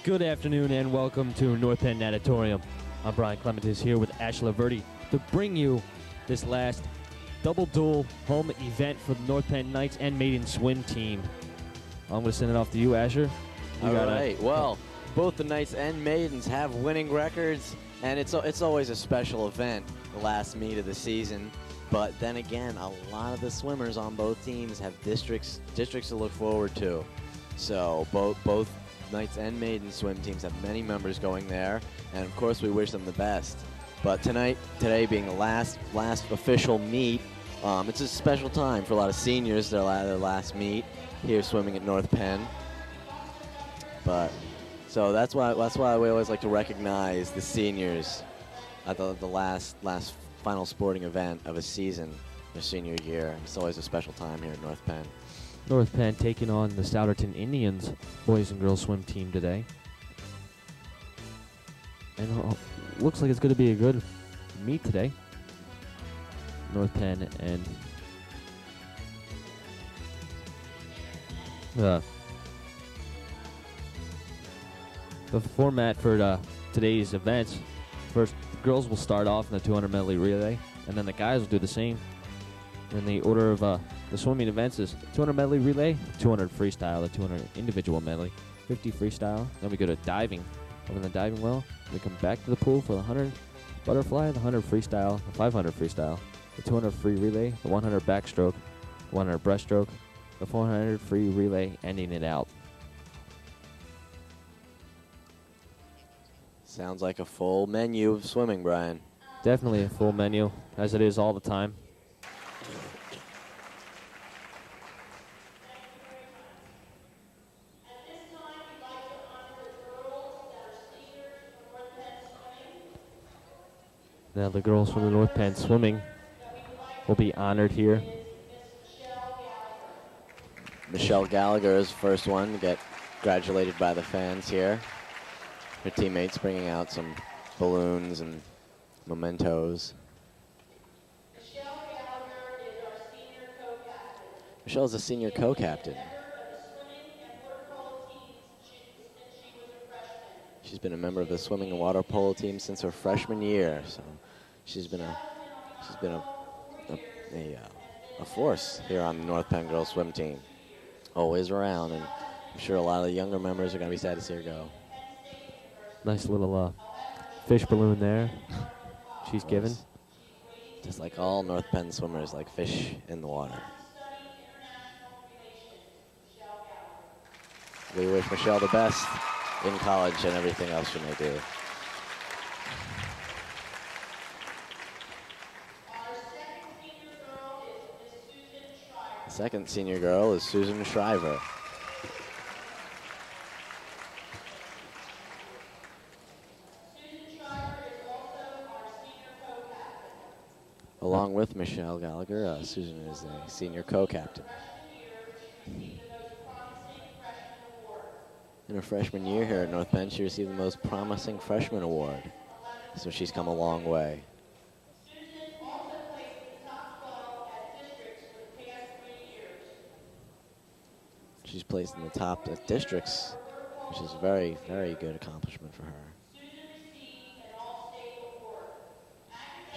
Good afternoon and welcome to North Penn Natatorium. I'm Brian Clementis here with Ashla Verdi to bring you this last double dual home event for the North Penn Knights and Maiden swim team. I'm going to send it off to you, Asher. All right. Well, both the Knights and Maidens have winning records, and it's always a special event, the last meet of the season. But then again, a lot of the swimmers on both teams have districts to look forward to. So both Knights and Maidens swim teams have many members going there, and of course we wish them the best. But today being the last official meet, it's a special time for a lot of seniors. Their last meet here swimming at North Penn. But so that's why we always like to recognize the seniors at the last final sporting event of a season, their senior year. It's always a special time here at North Penn. North Penn taking on the Souderton Indians boys and girls swim team today. And looks like it's going to be a good meet today. North Penn and the format for today's events. First, the girls will start off in the 200 medley relay, and then the guys will do the same. In the order of the swimming events is 200 medley relay, 200 freestyle, the 200 individual medley, 50 freestyle. Then we go to diving over in the diving well. We come back to the pool for the 100 butterfly, the 100 freestyle, the 500 freestyle, the 200 free relay, the 100 backstroke, the 100 breaststroke, the 400 free relay, ending it out. Sounds like a full menu of swimming, Brian. Definitely a full menu, as it is all the time. Now the girls from the North Penn swimming will be honored here. Michelle Gallagher is the first one to get congratulated by the fans here. Her teammates bringing out some balloons and mementos. Michelle's a senior co-captain. She's been a member of the swimming and water polo team since her freshman year, so she's been a force here on the North Penn girls swim team. Always around, and I'm sure a lot of the younger members are going to be sad to see her go. Nice little fish balloon there. She's given. Just like all North Penn swimmers, like fish in the water. We wish Michelle the best in college and everything else she may do. The second senior girl is Susan Shriver. Along with Michelle Gallagher, Susan is a senior co-captain. In her freshman year here at North Penn, she received the Most Promising Freshman Award. So she's come a long way. She's placed in the top at districts, which is a very, very good accomplishment for her.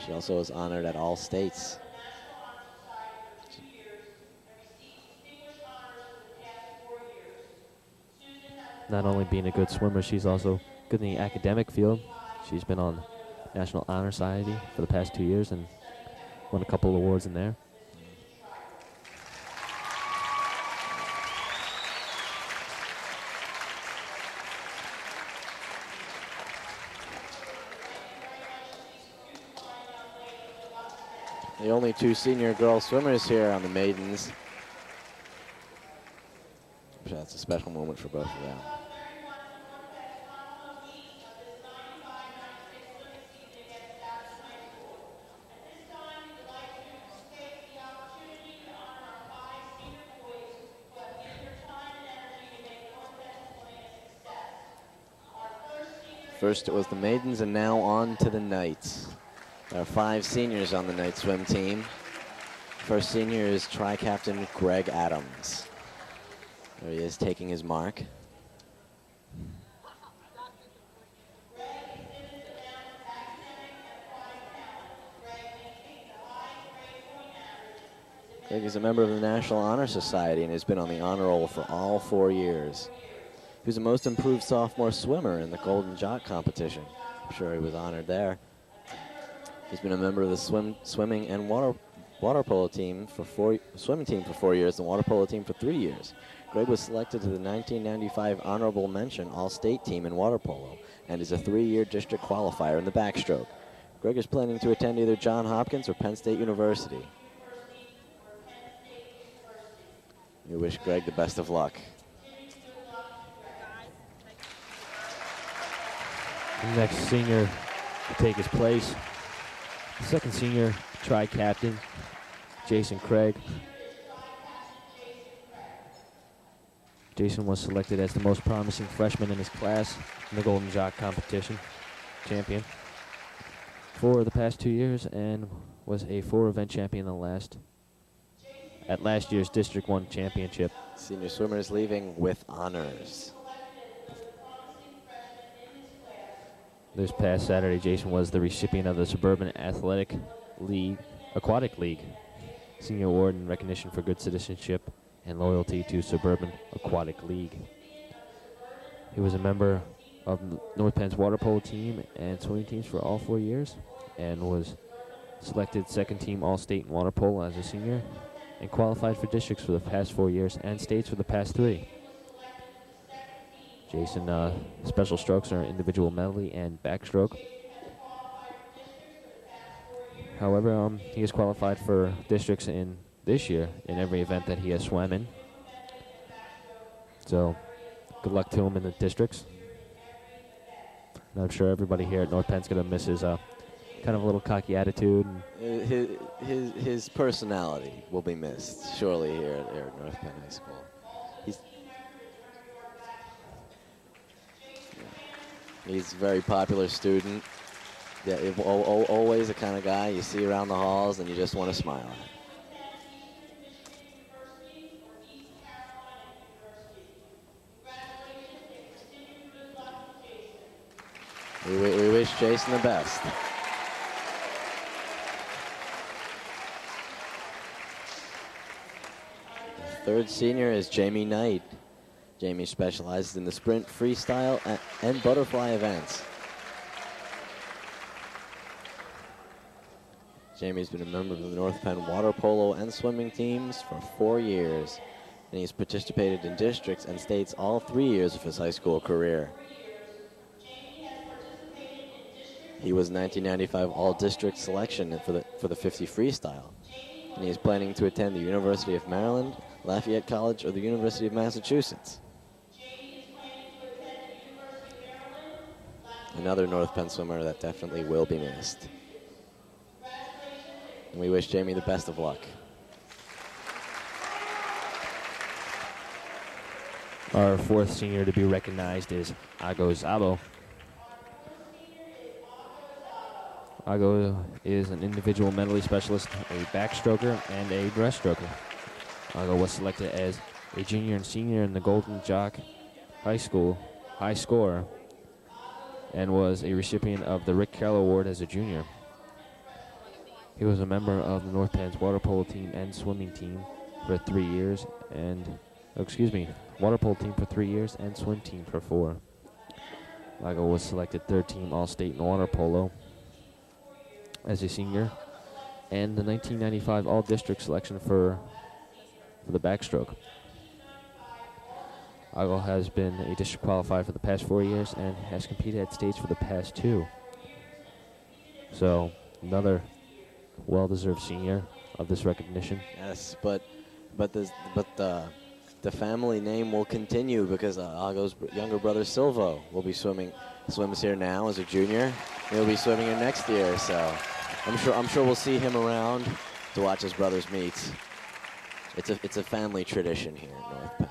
She also was honored at all states. Not only being a good swimmer, she's also good in the academic field. She's been on National Honor Society for the past 2 years and won a couple of awards in there. The only two senior girl swimmers here on the Maidens. That's a special moment for both of them. First it was the Maidens, and now on to the Knights. There are 5 seniors on the Knights swim team. First senior is tri-captain Greg Adams. There he is taking his mark. Greg is a member of the National Honor Society and has been on the honor roll for all 4 years. He was the most improved sophomore swimmer in the Golden Jock competition. I'm sure he was honored there. He's been a member of the swimming and water polo team for 4 years and water polo team for 3 years. Greg was selected to the 1995 Honorable Mention All-State team in water polo and is a 3-year district qualifier in the backstroke. Greg is planning to attend either Johns Hopkins or Penn State University. We wish Greg the best of luck. The next senior to take his place, second senior tri-captain, Jason Craig. Jason was selected as the most promising freshman in his class in the Golden Jock competition, champion for the past 2 years, and was a 4-event champion at last year's District 1 championship. Senior swimmers leaving with honors. This past Saturday, Jason was the recipient of the Suburban Aquatic League Senior Award in recognition for good citizenship and loyalty to Suburban Aquatic League. He was a member of North Penn's water polo team and swimming teams for all 4 years, and was selected second team All-State in water polo as a senior, and qualified for districts for the past 4 years and states for the past 3. Jason, special strokes are individual medley and backstroke. However, he is qualified for districts in this year in every event that he has swam in. So, good luck to him in the districts. And I'm sure everybody here at North Penn's going to miss his kind of a little cocky attitude. And his personality will be missed, surely, here at North Penn High School. He's a very popular student. Yeah, always the kind of guy you see around the halls and you just want to smile at. We wish Jason the best. The third senior is Jamie Knight. Jamie specializes in the sprint, freestyle, and butterfly events. Jamie's been a member of the North Penn water polo and swimming teams for 4 years, and he's participated in districts and states all 3 years of his high school career. He was 1995 All-District selection for the 50 freestyle, and he is planning to attend the University of Maryland, Lafayette College, or the University of Massachusetts. Another North Penn swimmer that definitely will be missed. And we wish Jamie the best of luck. Our fourth senior to be recognized is Ago Zabo. Ago is an individual medley specialist, a backstroker, and a breaststroker. Ago was selected as a junior and senior in the Golden Jock High School high scorer, and was a recipient of the Rick Carroll Award as a junior. He was a member of the North Penn's water polo team and swimming team for 3 years, water polo team for 3 years and swim team for 4. Lago was selected third team All-State in water polo as a senior, and the 1995 All-District selection for the backstroke. Ago has been a district qualified for the past 4 years and has competed at states for the past 2. So, another well-deserved senior of this recognition. Yes, but the family name will continue because Ago's younger brother Silvo will be swims here now as a junior. He'll be swimming here next year, so I'm sure we'll see him around to watch his brothers meet. It's a family tradition here at North Penn.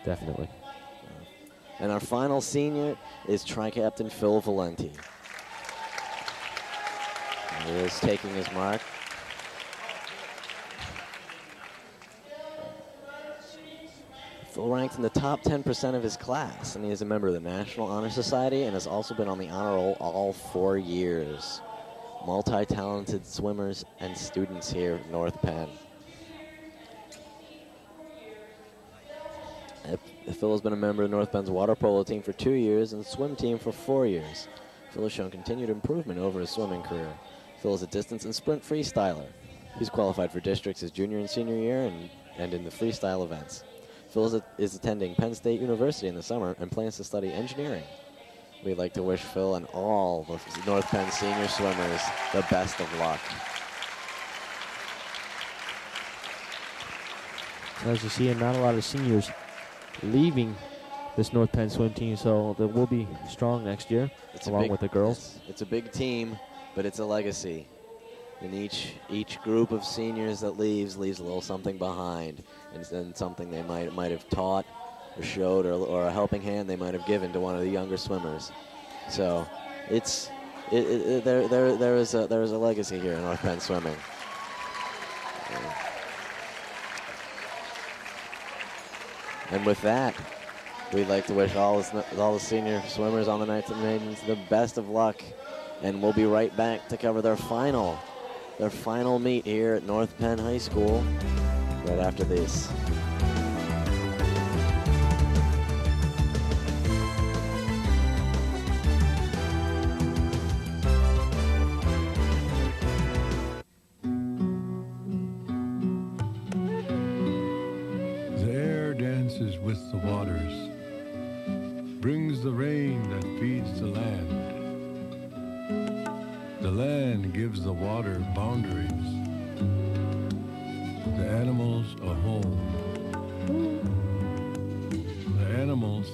Definitely. And our final senior is Tri-Captain Phil Valenti. He is taking his mark. Phil ranked in the top 10% of his class, and he is a member of the National Honor Society and has also been on the honor roll all 4 years. Multi-talented swimmers and students here at North Penn. Phil has been a member of North Bend's water polo team for 2 years and swim team for 4 years. Phil has shown continued improvement over his swimming career. Phil is a distance and sprint freestyler. He's qualified for districts his junior and senior year and in the freestyle events. Phil is attending Penn State University in the summer and plans to study engineering. We'd like to wish Phil and all the North Penn senior swimmers the best of luck. As you see, not a lot of seniors leaving this North Penn swim team, so they will be strong next year, along with the girls. It's a big team, but it's a legacy. And each group of seniors that leaves a little something behind, and then something they might have taught or showed or a helping hand they might have given to one of the younger swimmers. So there is a legacy here in North Penn swimming. And with that, we'd like to wish all the senior swimmers on the Knights and Maidens the best of luck, and we'll be right back to cover their final meet here at North Penn High School right after this. The air dances with the waters, brings the rain that feeds the land. The land gives the water boundaries, the animals a home. The animals,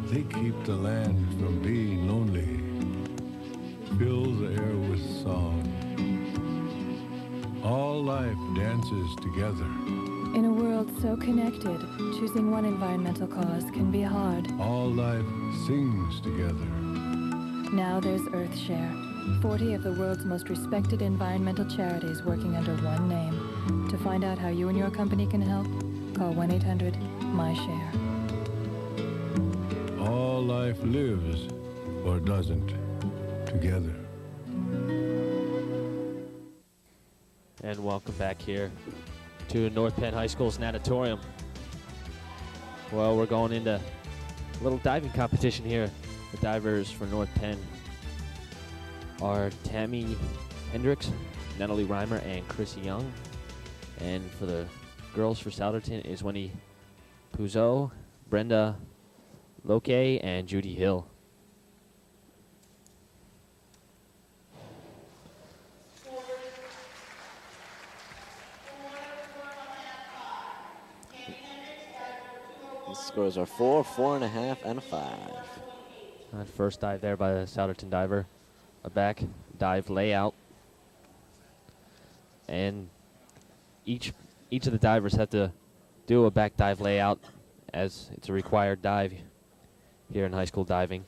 they keep the land from being lonely, fill the air with song. All life dances together. In a world so connected, choosing one environmental cause can be hard. All life sings together. Now there's EarthShare, 40 of the world's most respected environmental charities working under one name. To find out how you and your company can help, call 1-800-MY-SHARE. All life lives, or doesn't, together. And welcome back here to North Penn High School's natatorium. Well, we're going into a little diving competition here. The divers for North Penn are Tammy Hendricks, Natalie Reimer, and Chrissy Young. And for the girls for Souderton is Wendy Puzo, Brenda Loke, and Judy Hill. The scores are 4, 4.5, and 5. That first dive there by the Souderton diver. A back dive layout. And each of the divers have to do a back dive layout as it's a required dive here in high school diving.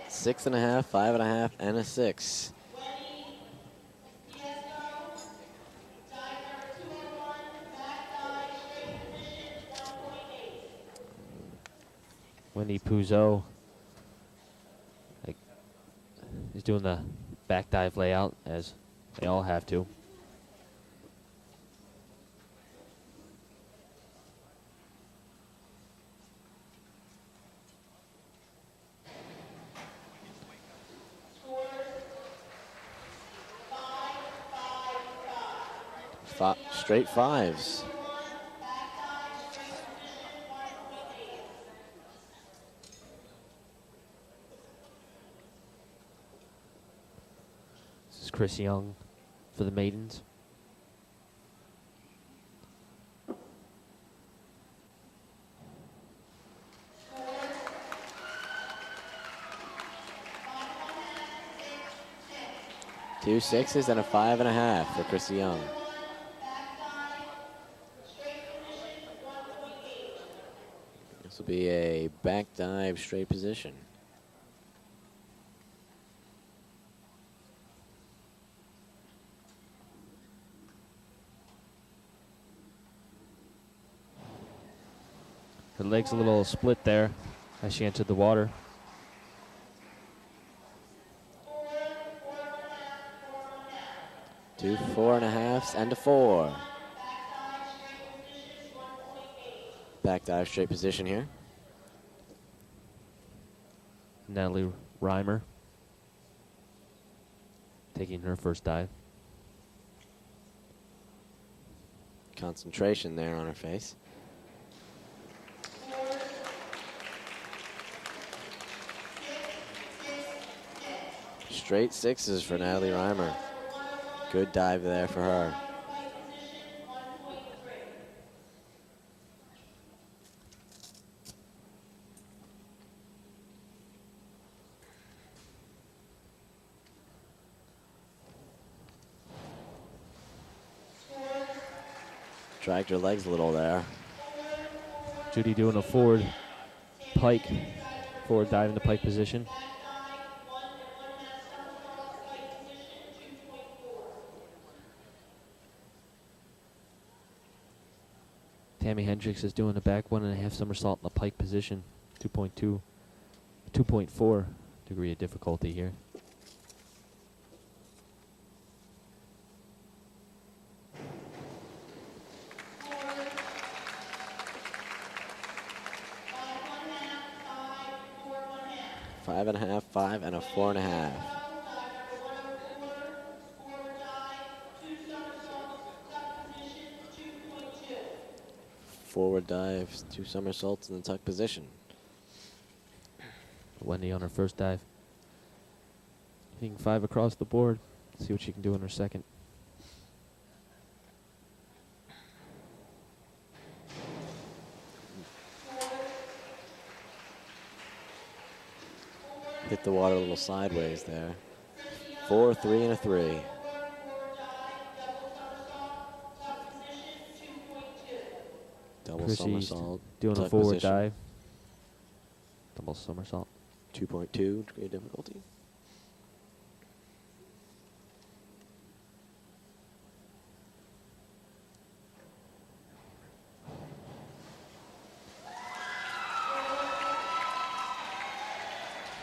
Six and a half, 5.5, and a 6. Wendy Puzo is doing the back dive layout as they all have to. Straight 5s. This is Chris Young for the maidens. Two 6s and a 5.5 for Chrissy Young. This will be a back dive straight position. Her leg's a little split there as she entered the water. 2 4.5s and a 4. Back dive straight position here. Natalie Reimer taking her first dive. Concentration there on her face. Straight 6s for Natalie Reimer. Good dive there for her. Dragged her legs a little there. Judy doing a forward pike, forward dive into pike position. Tammy Hendricks is doing a back 1.5 somersault in the pike position, 2.4 degree of difficulty here. Five and a half, 5 and a 4.5. Forward dives, 2 somersaults in the tuck position. Wendy on her first dive. Hitting 5 across the board. See what she can do in her second. Hit the water a little sideways there. 4, 3 and a 3. Double Chrissy's somersault. doing a tuck forward position. dive. Double somersault. 2.2 degree of difficulty.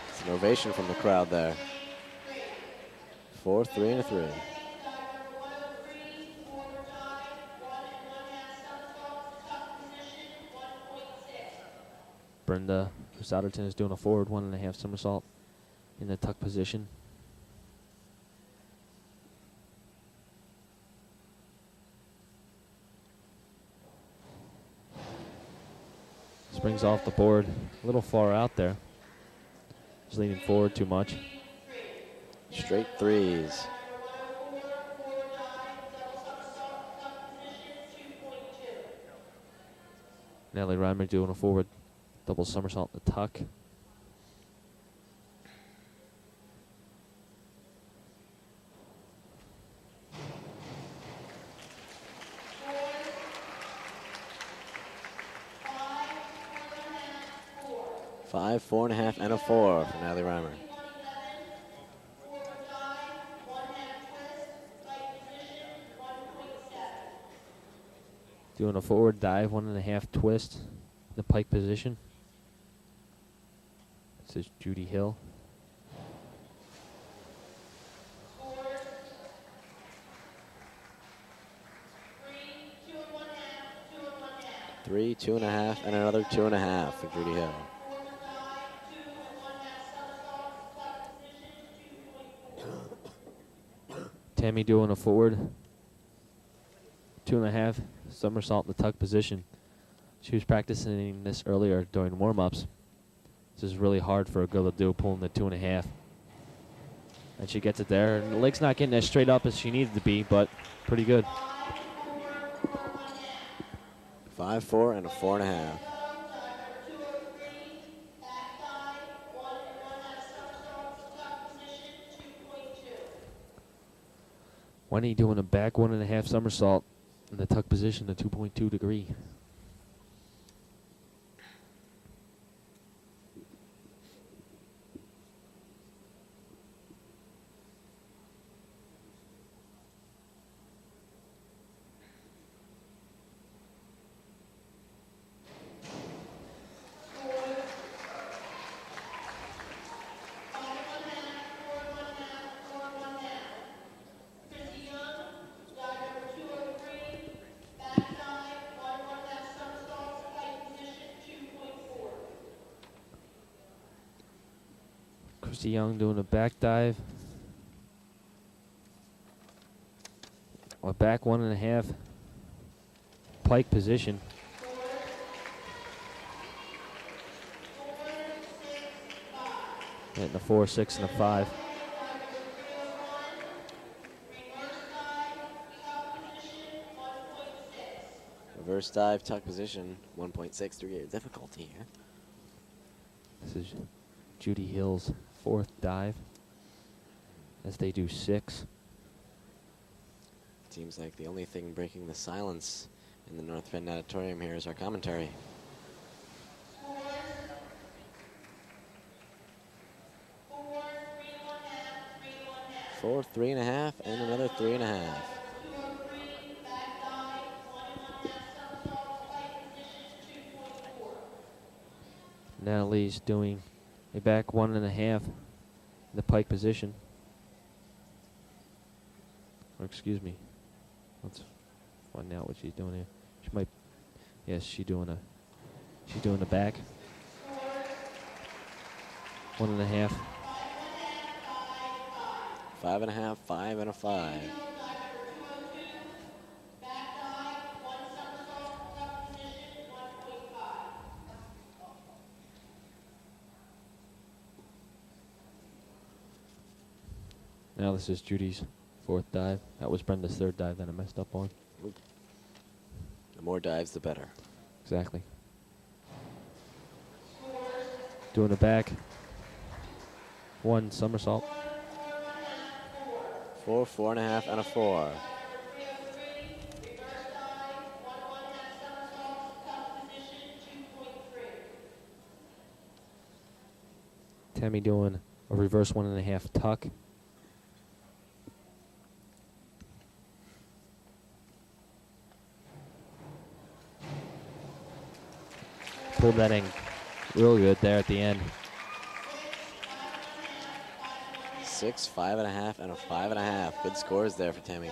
It's an ovation from the crowd there. 4, 3 and a 3. Brenda Souderton is doing a forward 1.5 somersault in the tuck position. Springs off the board, a little far out there. She's leaning forward too much. Straight 3s. Natalie Reimer doing a forward double somersault in the tuck. Five, 4.5 and a 4 for Natalie Reimer. Doing a forward dive, 1.5 twist in the pike position. This is Judy Hill. Three, 2.5 and another 2.5 for Judy Hill. Tammy doing a forward 2.5 somersault in the tuck position. She was practicing this earlier during warm-ups. This is really hard for a girl to do, pulling the 2.5. And she gets it there. And the leg's not getting as straight up as she needed to be, but pretty good. 5, 4 and a 4.5. Wendy doing a back 1.5 somersault in the tuck position, to 2.2 degree. Christy Young doing a back dive. A back 1.5. Pike position. Hitting a 4, 6, and a 5. Reverse dive, tuck position, 1.6 to get difficulty here. This is Judy Hill's 4th dive as they do 6. Seems like the only thing breaking the silence in the North Bend Auditorium here is our commentary. Four, 3.5, and another 3.5. Natalie's doing a back 1.5 in the pike position. Or excuse me. Let's find out what she's doing here. She might, yes, she's doing the back. 1.5. 5.5, 5, and a 5. Now this is Judy's 4th dive. That was Brenda's 3rd dive that I messed up on. The more dives, the better. Exactly. Doing the back. 1 somersault. 4, 4.5, and a 4. Tammy doing a reverse 1.5 tuck. Pulled that in real good there at the end. 6, 5.5, and a 5.5. Good scores there for Tammy.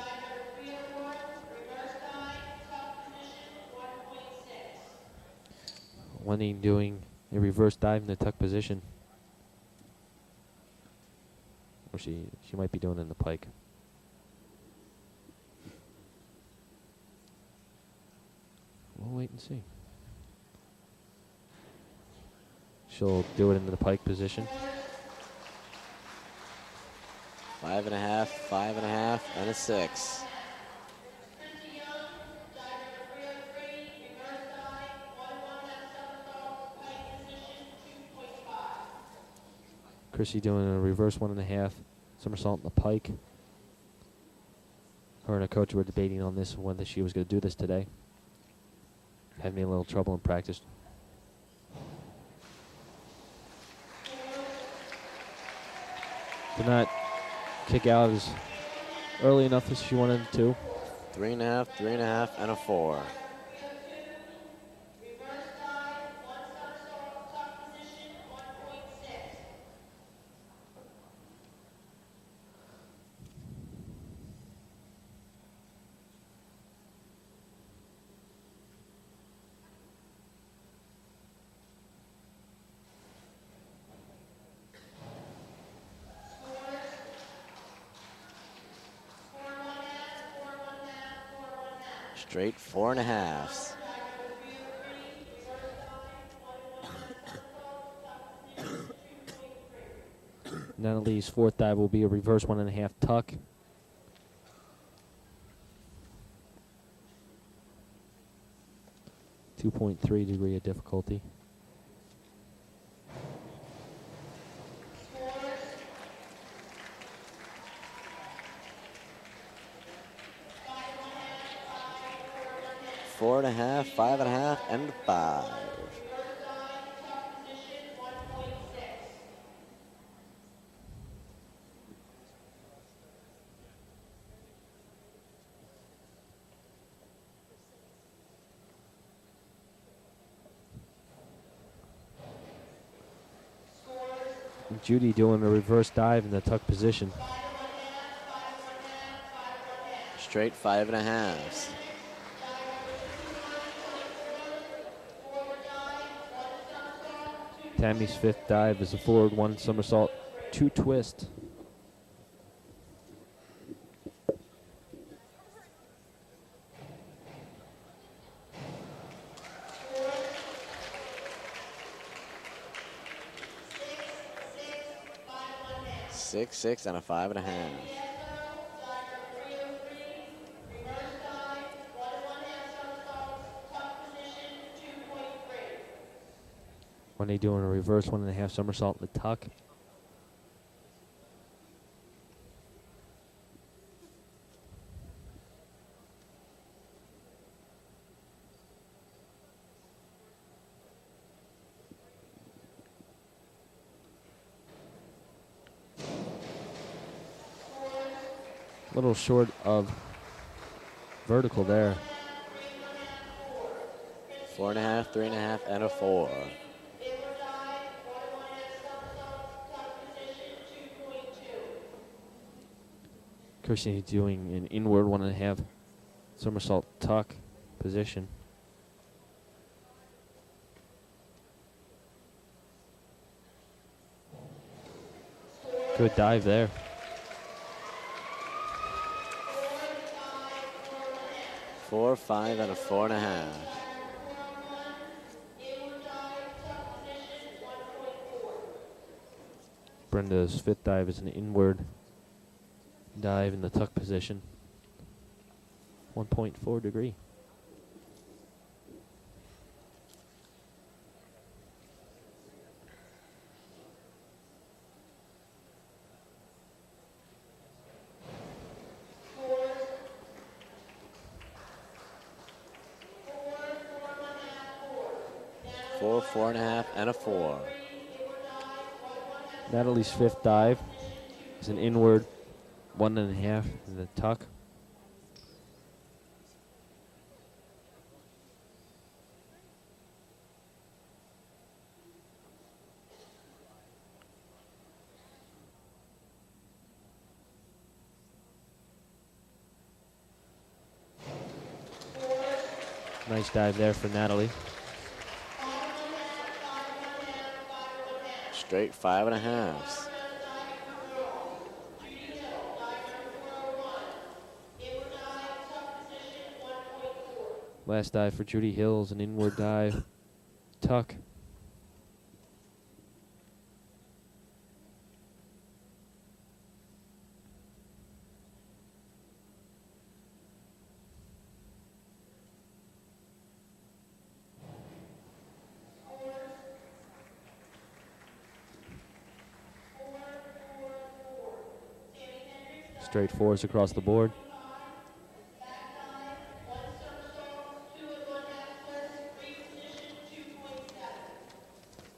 Wendy doing a reverse dive in the tuck position. Or she might be doing it in the pike. We'll wait and see. She'll do it into the pike position. 5.5, 5.5, and a 6. Chrissy doing a reverse 1.5 somersault in the pike. Her and her coach were debating on this, whether she was going to do this today. Had me a little trouble in practice. Did not kick out as early enough as she wanted to. 3.5, 3.5, and a 4. Straight 4.5s. Natalie's 4th dive will be a reverse 1.5 tuck. .3 degree of difficulty. Four and a half, 5.5, and 5. Judy doing a reverse dive in the tuck position. Straight 5.5s. Tammy's 5th dive is a forward 1 somersault 2 twist. Six, 6, and a 5.5. When they doing a reverse 1.5 somersault in the tuck. A little short of vertical there. 4.5, 3.5, and a 4. Christian doing an inward 1.5 somersault tuck position. Good dive there. 4, 5, and a 4.5. Brenda's 5th dive is an inward dive in the tuck position. 1.4 degree. Four, 4.5, and a 4. Natalie's 5th dive is an inward 1.5 in the tuck. Nice dive there for Natalie. Straight 5.5s. Last dive for Judy Hills, an inward dive, tuck. Straight 4s across the board.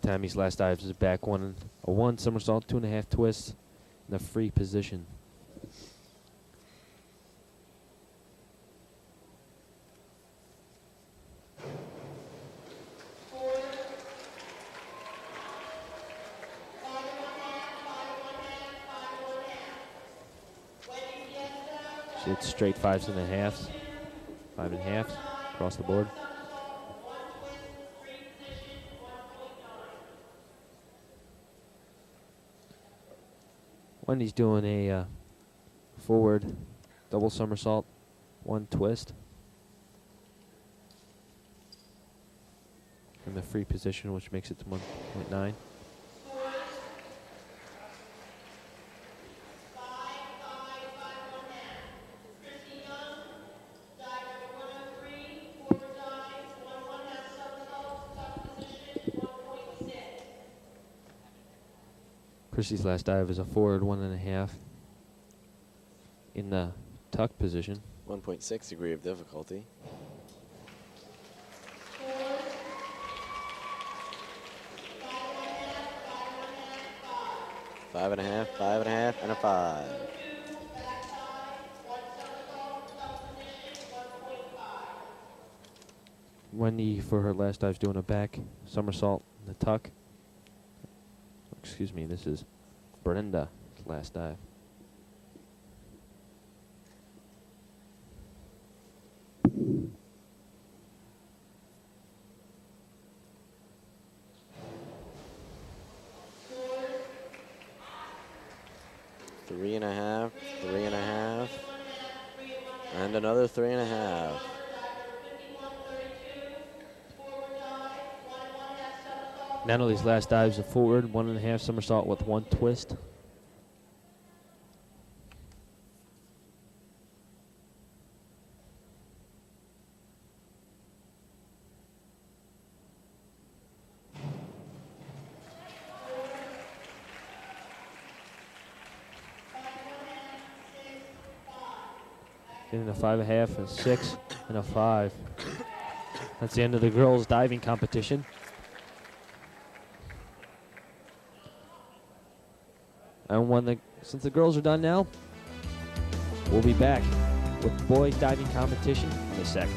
Tammy's last dive is a back 1 somersault, 2.5 twists in the free position. She hit straight 5.5s, 5.5s across the board. Wendy's doing a forward double somersault, 1 twist. In the free position, which makes it to 1.9. Chrissy's last dive is a forward 1.5 in the tuck position. 1.6 degree of difficulty. Five and a half, and a 5. Wendy, for her last dive, is doing a back somersault in the tuck. Excuse me, this is Brenda's last dive. 3.5, 3.5, and another 3.5. Natalie's last dive's a forward, 1.5 somersault with 1 twist. Getting a 5.5, a 6, and a 5. That's the end of the girls' diving competition. And since the girls are done now, we'll be back with boys' diving competition in a second.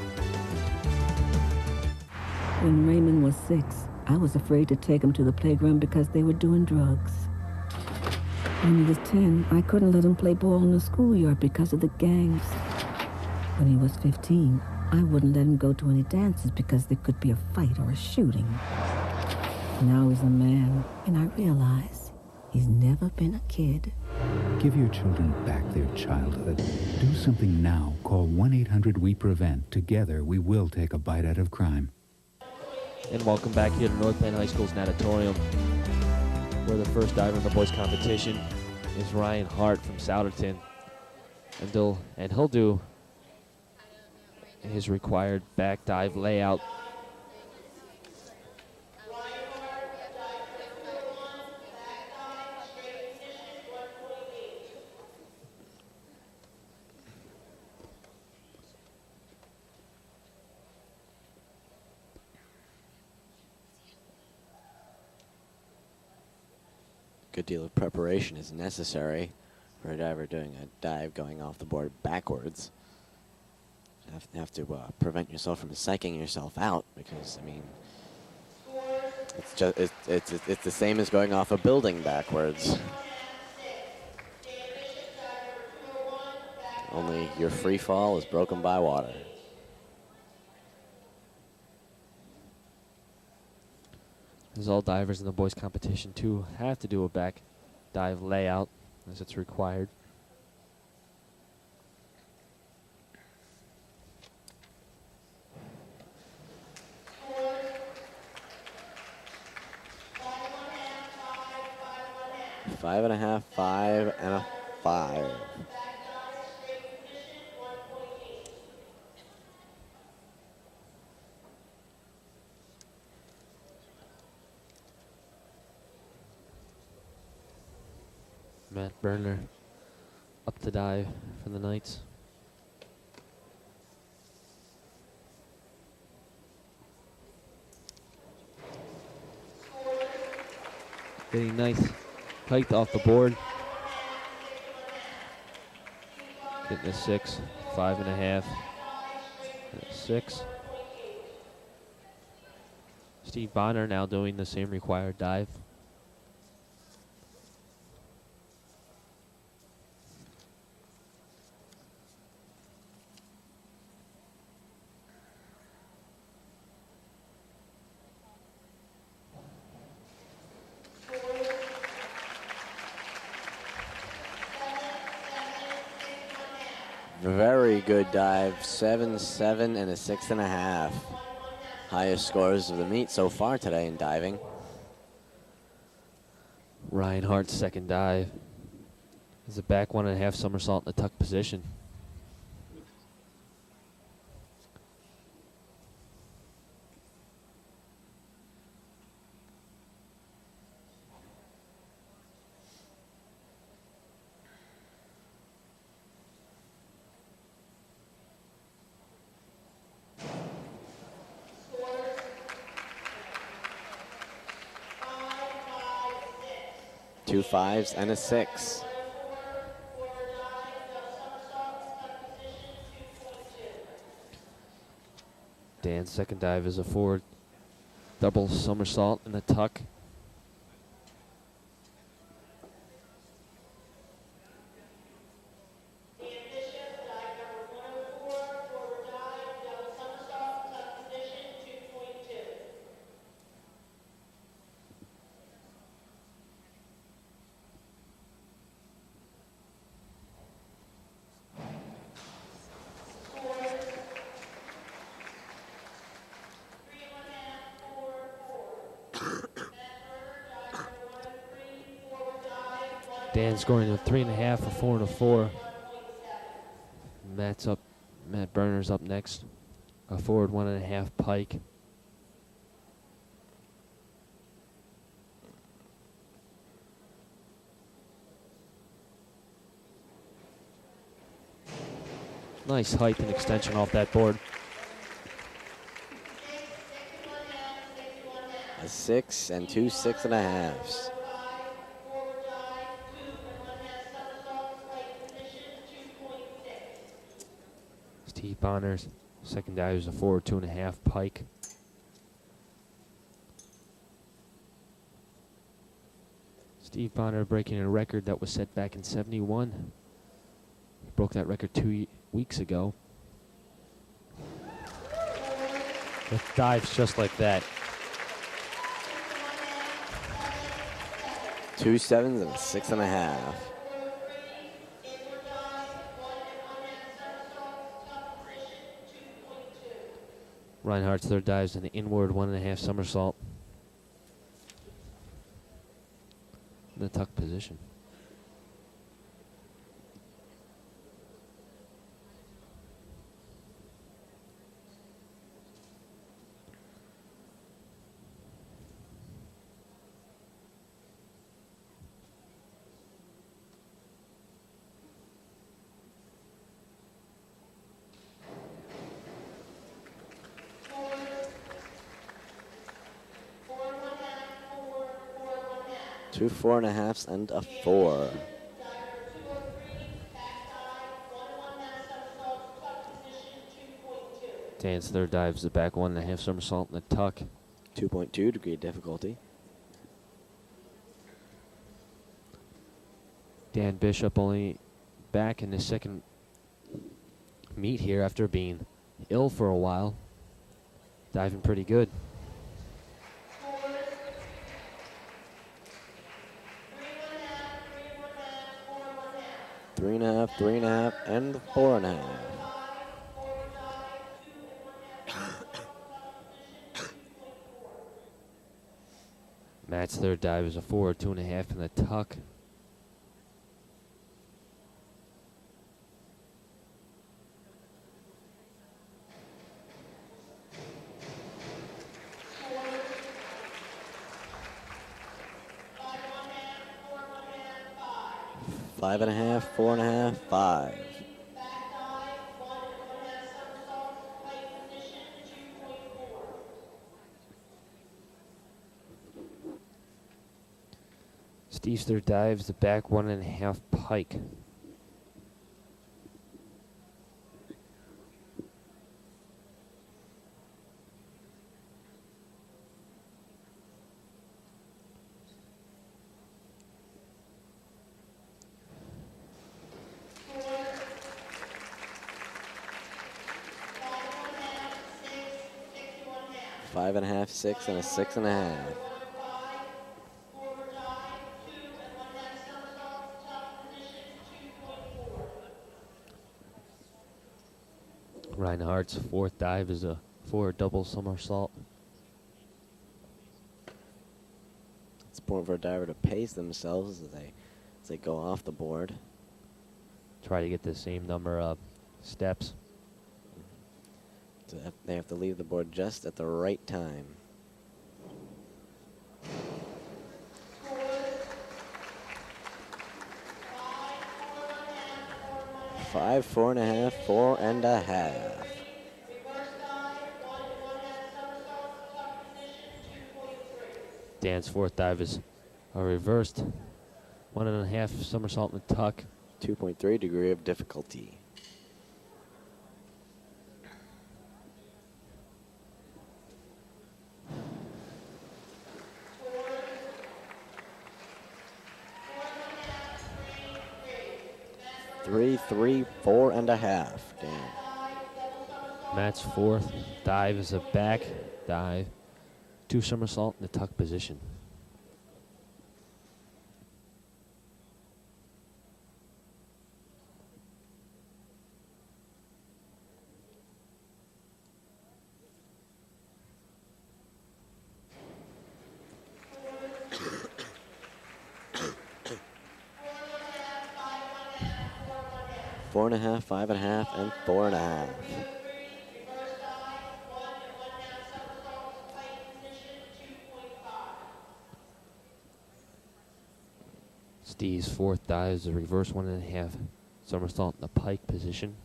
When Raymond was 6, I was afraid to take him to the playground because they were doing drugs. When he was 10, I couldn't let him play ball in the schoolyard because of the gangs. When he was 15, I wouldn't let him go to any dances because there could be a fight or a shooting. Now he's a man, and I realize he's never been a kid. Give your children back their childhood. Do something now. Call 1-800-WE-PREVENT. Together, we will take a bite out of crime. And welcome back here to North Penn High School's natatorium, where the first diver in the boys' competition is Ryan Hart from Souderton. And he'll do his required back dive layout. Good deal of preparation is necessary for a diver doing a dive going off the board backwards. You have to prevent yourself from psyching yourself out, because I mean, it's the same as going off a building backwards. Only your free fall is broken by water. As all divers in the boys' competition too have to do a back dive layout as it's required. Five and a half, 5, and a 5. Matt Berner up to dive for the Knights. Getting nice height off the board. Getting a 6, 5.5, and a 6. Steve Bonner now doing the same required dive. Very good dive, 7, 7, and a 6.5. Highest scores of the meet so far today in diving. Ryan Hart's second dive is a back 1.5 somersault in the tuck position. Two 5s and a 6. Dan's second dive is a forward double somersault in the tuck. Dan scoring a 3.5, a 4, and a 4. Matt Berner's up next. A forward 1.5 pike. Nice height and extension off that board. A 6 and 2 6.5s. Steve Bonner's second dive is a forward 2.5 pike. Steve Bonner breaking a record that was set back in '71. He broke that record 2 weeks ago. With dives just like that. 2 7s and a 6.5. Reinhardt's third dives an inward 1.5 somersault. In the tuck position. Two 4.5s and a 4. Dan's third dive is the back 1.5 somersault in the tuck. 2.2 degree difficulty. Dan Bishop only back in his second meet here after being ill for a while. Diving pretty good. 3.5, 3.5, and 4.5. Matt's third dive is a forward 2.5 in the tuck. Five and a half, 4.5, 5. Steve's third dive is the back 1.5 pike. Five and a half, 6, and a 6.5. Reinhardt's fourth dive is a forward double somersault. It's important for a diver to pace themselves as they go off the board. Try to get the same number of steps. So they have to leave the board just at the right time. Five, 4.5, 4.5. Dan's fourth dive is a reversed 1.5 somersault in the tuck. 2.3 degree of difficulty. Three, 3, 4.5. Dan. Matt's fourth dive is a back dive, 2 somersault in the tuck position. 4.5, 5.5, and 4.5. Steve's fourth dive is a reverse 1.5 somersault in the pike position.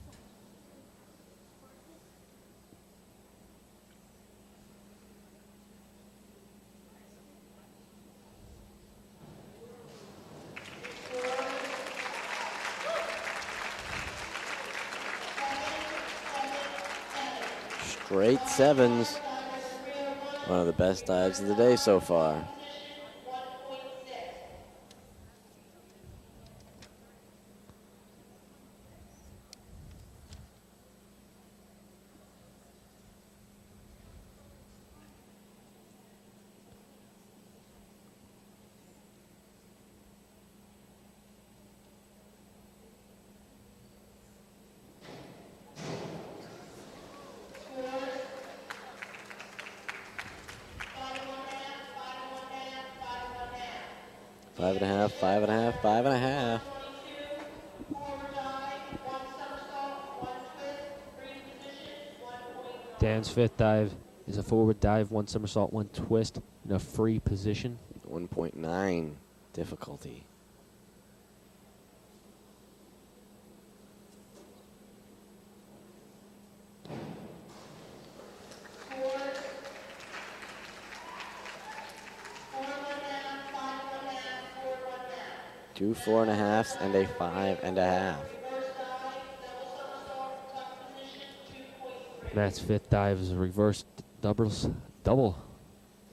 Straight sevens. One of the best dives of the day so far. Five and a half, 5.5, 5.5. Dan's fifth dive is a forward dive, 1 somersault, 1 twist in a free position. 1.9 difficulty. Two 4.5s and a 5.5. Matt's fifth dive is a reverse double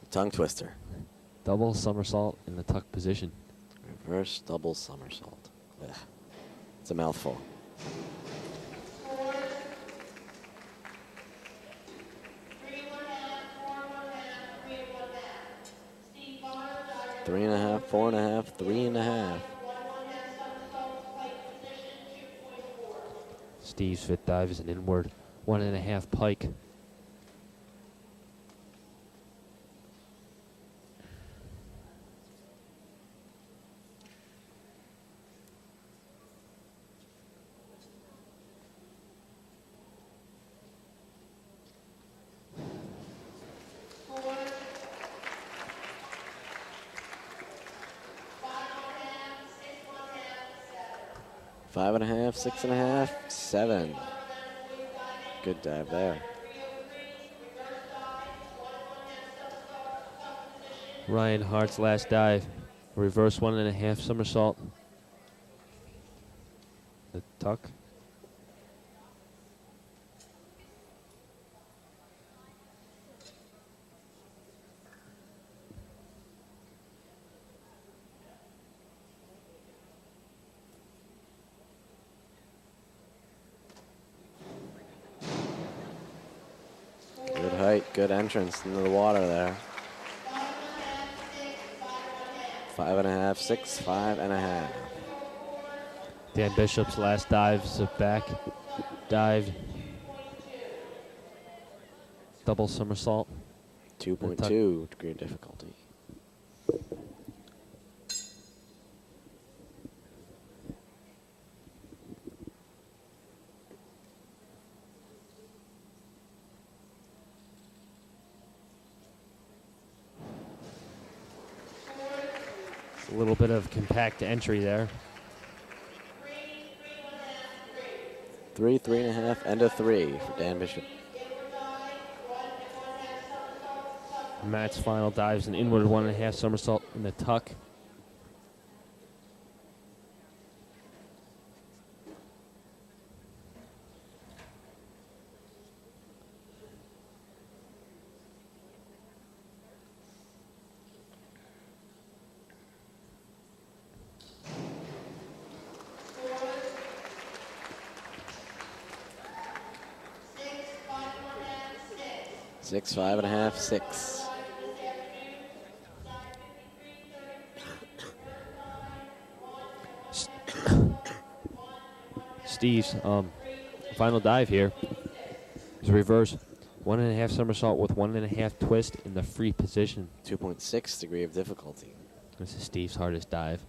Tongue twister. somersault in the tuck position. Reverse double somersault. Ugh. It's a mouthful. Three and a half, 4.5, 3.5. Steve's fifth dive is an inward 1.5 pike. Five and a half, 6.5, 7. Good dive there. Ryan Hart's last dive, reverse 1.5 somersault. The tuck. Good height, good entrance into the water there. 5.5, 6, 5.5. Dan Bishop's last dive is a back dive, double somersault. 2.2 degree difficulty. A little bit of compact entry there. 3, 3.5, and a 3 for Dan Bishop. Matt's final dives an inward 1.5 somersault in the tuck. Six, 5.5, 6. Steve's final dive here is a reverse 1.5 somersault with 1.5 twist in the free position. 2.6 degree of difficulty. This is Steve's hardest dive.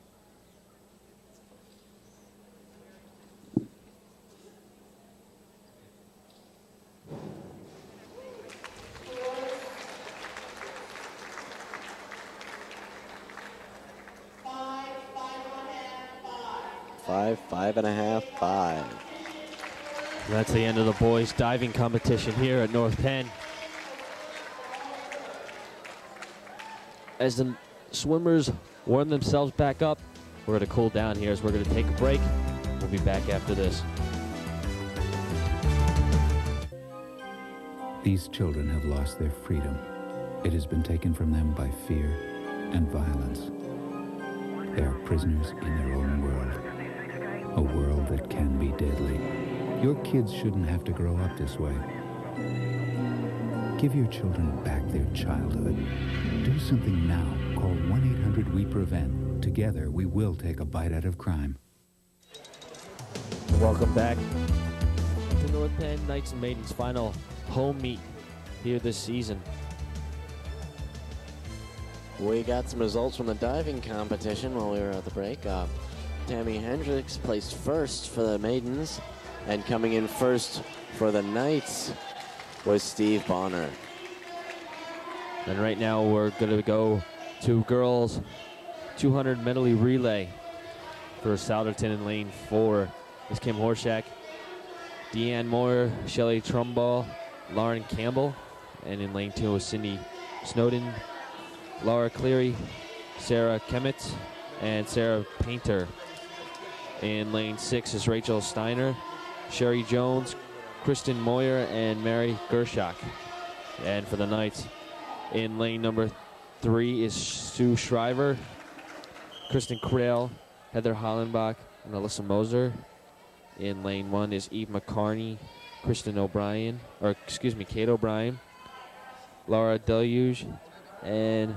5, 5.5, 5. That's the end of the boys diving competition here at North Penn. As the swimmers warm themselves back up, we're going to cool down here as we're going to take a break. We'll be back after this. These children have lost their freedom. It has been taken from them by fear and violence. They are prisoners in their own world, a world that can be deadly. Your kids shouldn't have to grow up this way. Give your children back their childhood. Do something now. Call 1-800-WE-PREVENT. Together, we will take a bite out of crime. Welcome back to North Penn Knights and Maidens' final home meet here this season. We got some results from the diving competition while we were at the break. Tammy Hendricks placed first for the maidens, and coming in first for the Knights was Steve Bonner. And right now we're going to go to girls 200 medley relay for Souderton in lane 4. Is Kim Horshak, Deanne Moore, Shelley Trumbull, Lauren Campbell, and in lane 2 is Cindy Snowden, Laura Cleary, Sarah Kemetz, and Sarah Painter. In lane 6 is Rachel Steiner, Sherry Jones, Kristen Moyer, and Mary Gershak. And for the Knights, in lane number 3 is Sue Shriver, Kristen Krell, Heather Hollenbach, and Alyssa Moser. In lane 1 is Eve McCarney, Kate O'Brien, Laura Deluge, and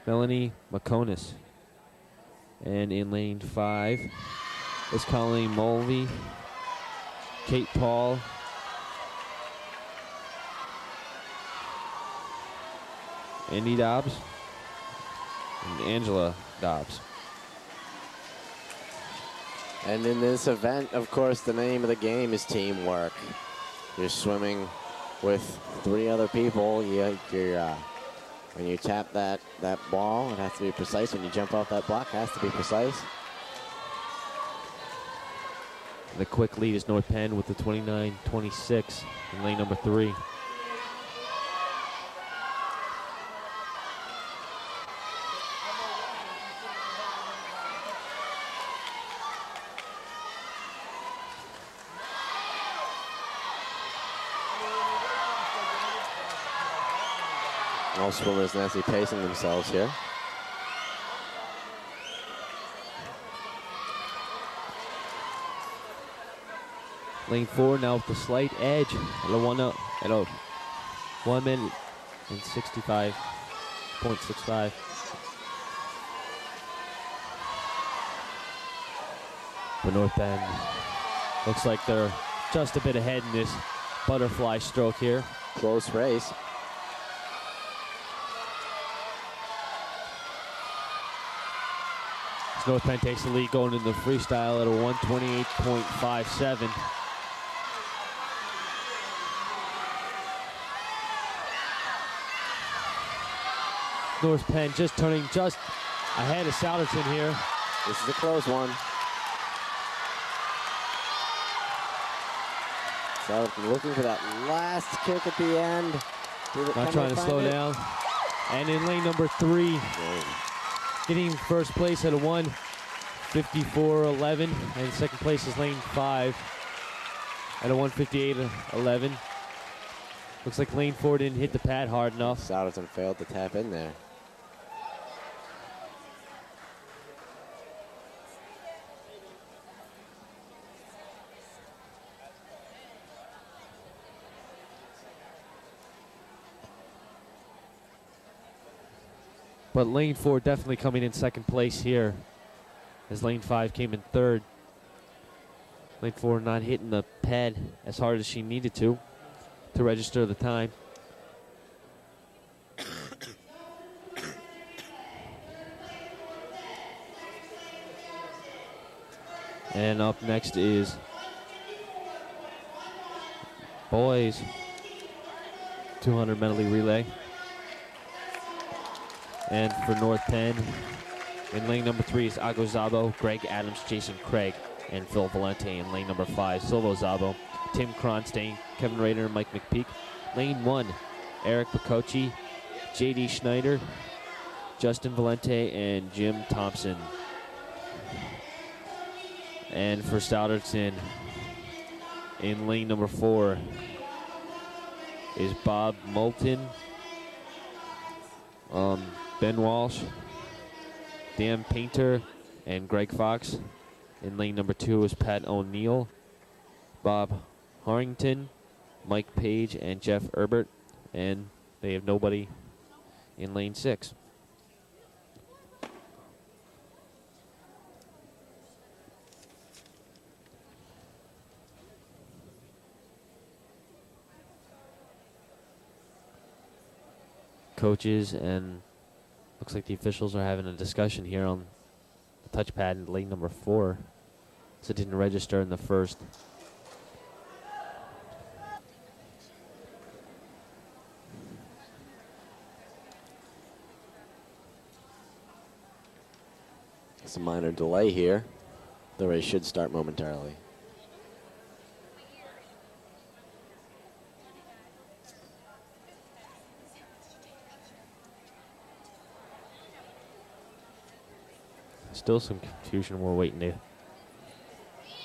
Melanie McConis. And in lane 5 is Colleen Mulvey, Kate Paul, Andy Dobbs, and Angela Dobbs. And in this event, of course, the name of the game is teamwork. You're swimming with 3 other people. When you tap that ball, it has to be precise. When you jump off that block, it has to be precise. The quick lead is North Penn with the 29-26 in lane number 3. All swimmers nicely pacing themselves here. Lane 4 now with the slight edge at a 1 minute and 65.65. But North Penn looks like they're just a bit ahead in this butterfly stroke here. Close race. North Penn takes the lead going into the freestyle at a 128.57. North Penn just turning just ahead of Souderton here. This is a close one. Souderton looking for that last kick at the end. Not trying to slow down. And in lane number 3, getting first place at a 1:54.11, and second place is lane 5 at a 1:58.11. Looks like lane 4 didn't hit the pad hard enough. Souderton failed to tap in there. But lane 4 definitely coming in second place here, as lane 5 came in third. Lane 4 not hitting the pad as hard as she needed to register the time. And up next is boys 200 medley relay. And for North Penn, In lane number 3 is Agozabo, Greg Adams, Jason Craig, and Phil Valente. In lane number 5, Silvo Zabo, Tim Kronstein, Kevin Rader, and Mike McPeak. Lane 1, Eric Bacocci, J.D. Schneider, Justin Valente, and Jim Thompson. And for Souderton, in lane number 4 is Bob Moulton, Ben Walsh, Dan Painter, and Greg Fox. In lane number 2 is Pat O'Neill, Bob Harrington, Mike Page, and Jeff Herbert. And they have nobody in lane 6. Coaches and looks like the officials are having a discussion here on the touchpad in lane number 4. So it didn't register in the first. It's a minor delay here. The race should start momentarily. Still some confusion. We're waiting to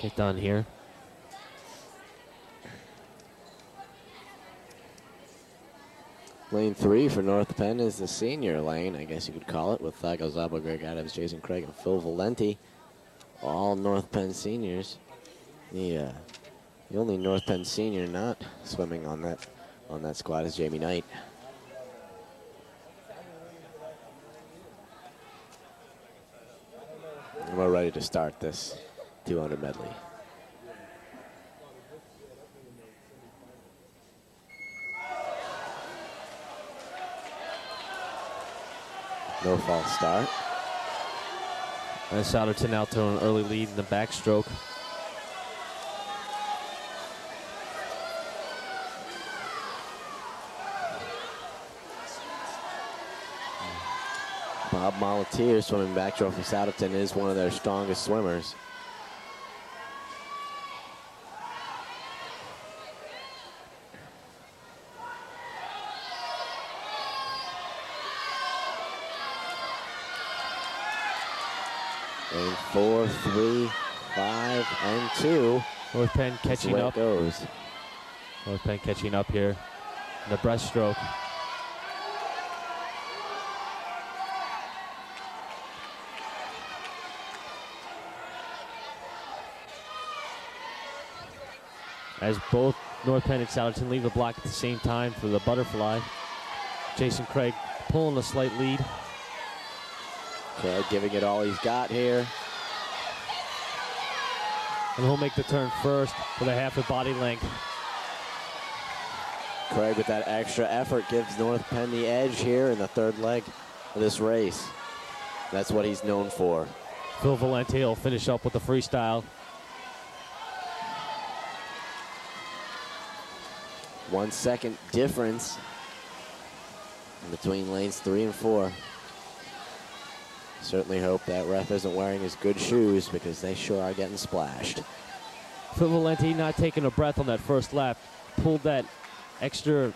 get done here. Lane 3 for North Penn is the senior lane, I guess you could call it, with Agozabo, Greg Adams, Jason Craig, and Phil Valente. All North Penn seniors. The only North Penn senior not swimming on that squad is Jamie Knight. And we're ready to start this 200 medley. No false start. And Souderton out to an early lead in the backstroke. Bob Molatier swimming backstroke for Souderton is one of their strongest swimmers. Lane 4, 3, 5, and 2. North Penn catching up. Goes. North Penn catching up here in the breaststroke. As both North Penn and Souderton leave the block at the same time for the butterfly. Jason Craig pulling a slight lead. Craig giving it all he's got here. And he'll make the turn first with a half a body length. Craig with that extra effort gives North Penn the edge here in the third leg of this race. That's what he's known for. Phil Valente will finish up with the freestyle. 1 second difference between lanes 3 and 4. Certainly hope that ref isn't wearing his good shoes because they sure are getting splashed. Phil Valente not taking a breath on that first lap. Pulled that extra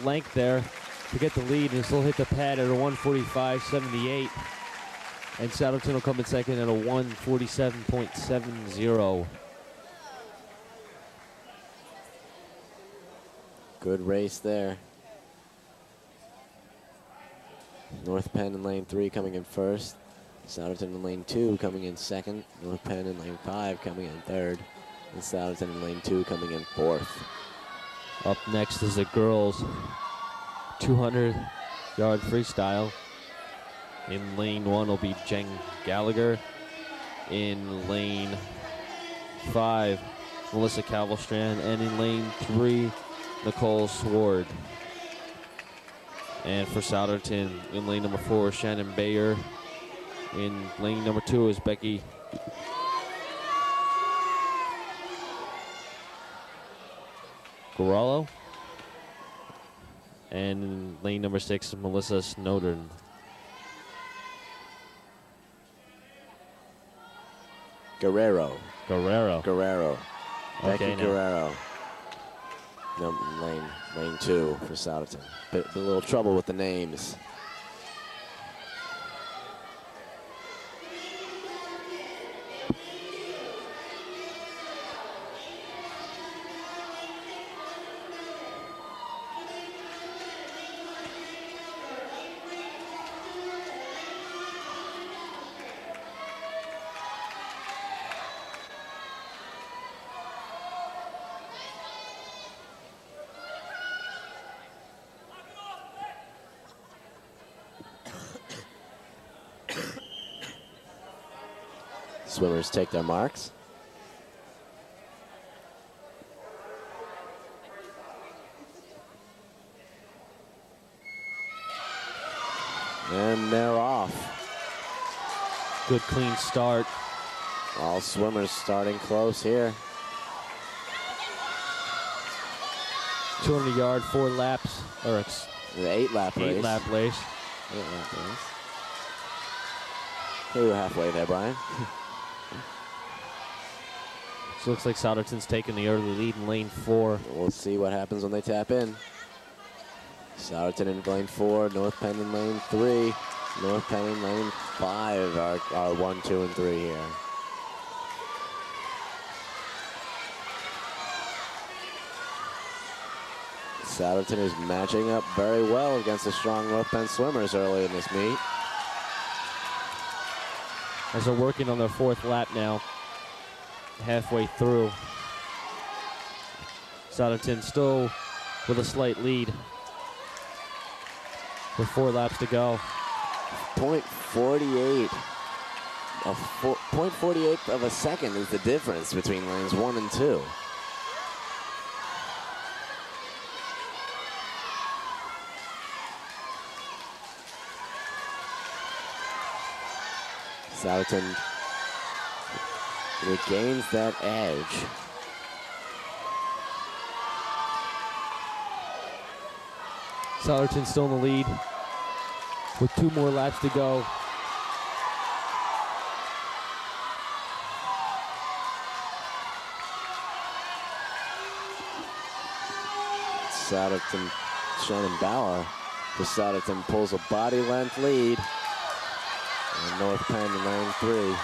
length there to get the lead and still hit the pad at a 1:45.78. And Souderton will come in second at a 1:47.70. Good race there. North Penn in lane 3 coming in first. Souderton in lane 2 coming in second. North Penn in lane 5 coming in third. And Souderton in lane 2 coming in fourth. Up next is the girls' 200-yard freestyle. In lane 1 will be Jen Gallagher. In lane 5, Melissa Calvelstrand. And in lane 3, Nicole Sword. And for Souderton, in lane number 4, Shannon Bayer. In lane number 2 is Becky Gorallo. And in lane number 6 is Melissa Snowden. Guerrero. Okay, Becky now. Guerrero. No, lane 2 for Souderton. Bit a little trouble with the names. Swimmers take their marks. And they're off. Good clean start. All swimmers starting close here. 200-yard, 4 laps, or The 8-lap race. 8-lap race. 8-lap race. We were halfway there, Brian. So looks like Souderton's taking the early lead in lane 4. We'll see what happens when they tap in. Souderton in lane 4, North Penn in lane 3. North Penn in lane 5 are 1, 2, and 3 here. Souderton is matching up very well against the strong North Penn swimmers early in this meet. As they're working on their 4th lap now, halfway through. Souderton still with a slight lead with 4 laps to go. .48. A 0.48 of a second is the difference between lanes 1 and 2. Souderton regains that edge. Souderton still in the lead with 2 more laps to go. Souderton, Shannon Bauer for Souderton pulls a body length lead. And North Penn in lane 3.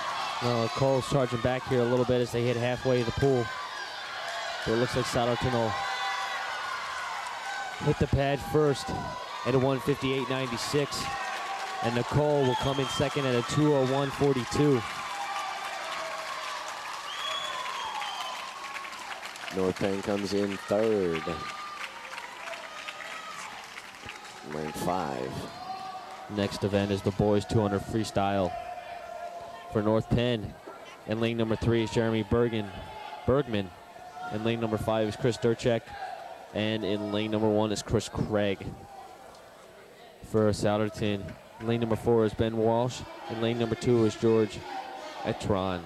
Well, Cole's charging back here a little bit as they hit halfway to the pool. But it looks like Souderton will hit the pad first at a 1:58.96. And Nicole will come in second at a 2:01.42. North Penn comes in third. Lane 5. Next event is the boys 200 freestyle for North Penn. And lane number 3 is Jeremy Bergman. And lane number 5 is Chris Durchek. And in lane number 1 is Chris Craig for Souderton. Lane number 4 is Ben Walsh. And lane number 2 is George Etron.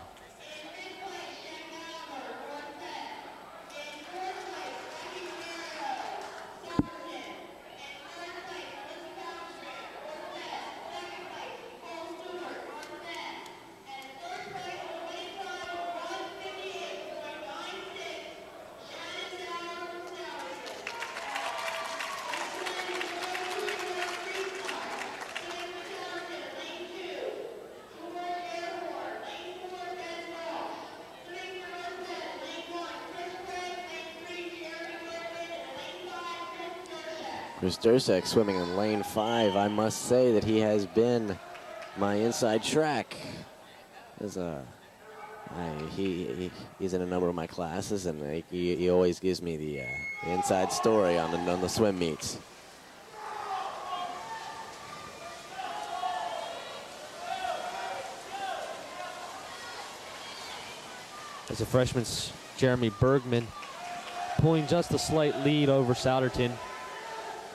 Chris Dursek swimming in lane 5. I must say that he has been my inside track. He's in a number of my classes, and he always gives me the inside story on the swim meets. As a freshman, Jeremy Bergman pulling just a slight lead over Souderton.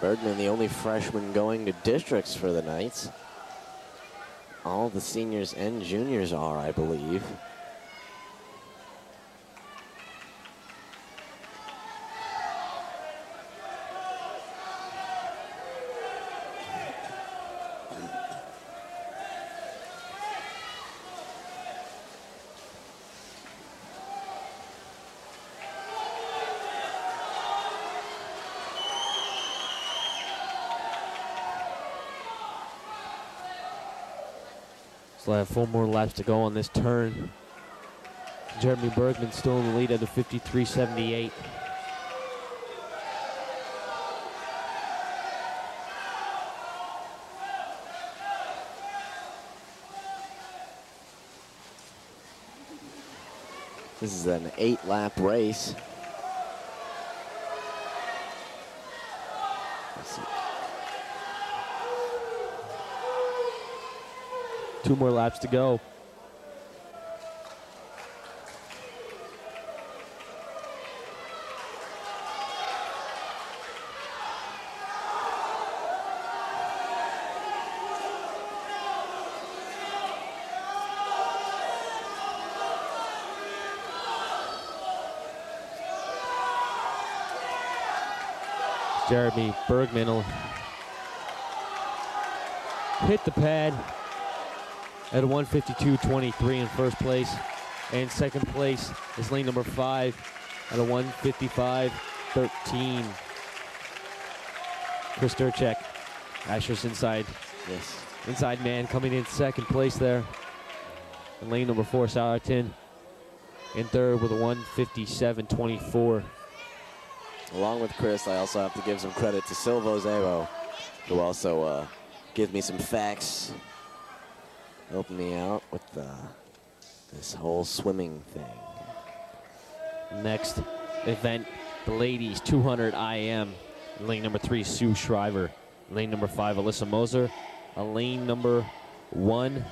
Bergman, the only freshman going to districts for the Knights. All the seniors and juniors are, I believe. Still have 4 more laps to go on this turn. Jeremy Bergman still in the lead at a 53.78. This is an 8-lap race. Let's see. 2 more laps to go. Jeremy Bergman will hit the pad at a 152.23 in first place. And second place is lane number 5 at a 155.13. Chris Durchek, Asher's inside man, coming in second place there. And lane number 4, Souderton, in third with a 157.24. Along with Chris, I also have to give some credit to Silvo Zero, who also gives me some facts, helping me out with this whole swimming thing. Next event, the ladies 200 IM. Lane number 3, Sue Shriver. Lane number 5, Alyssa Moser. Lane number 1,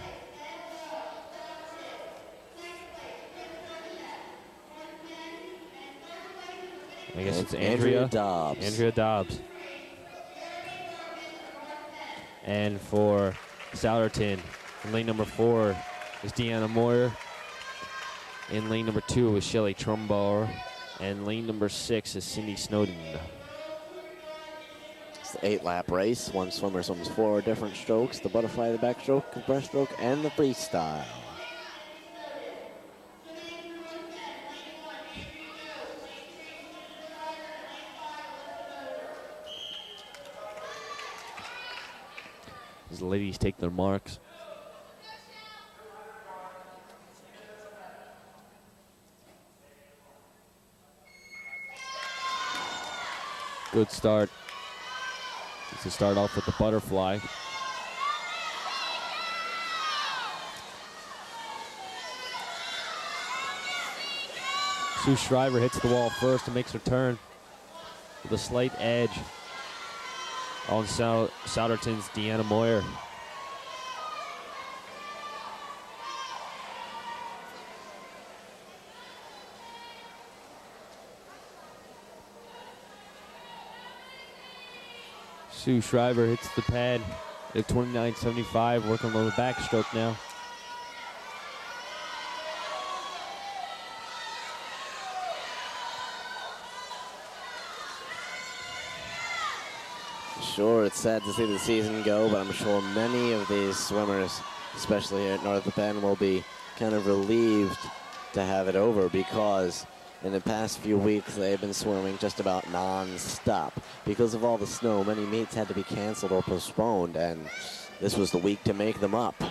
I guess it's Andrea Dobbs. Andrea Dobbs. And for Souderton, in lane number 4 is Deanna Moyer. In lane number 2 is Shelley Trumbauer. And lane number 6 is Cindy Snowden. It's the 8-lap race. One swimmer swims 4 different strokes: the butterfly, the backstroke, the breaststroke, and the freestyle. As the ladies take their marks. Good start. To start off with the butterfly. Sue Shriver hits the wall first and makes her turn with a slight edge on Souderton's Deanna Moyer. Sue Shriver hits the pad at 29.75, working on the backstroke now. Sure, it's sad to see the season go, but I'm sure many of these swimmers, especially here at North Bend, will be kind of relieved to have it over, because in the past few weeks they've been swimming just about non-stop. Because of all the snow, many meets had to be canceled or postponed, and this was the week to make them up.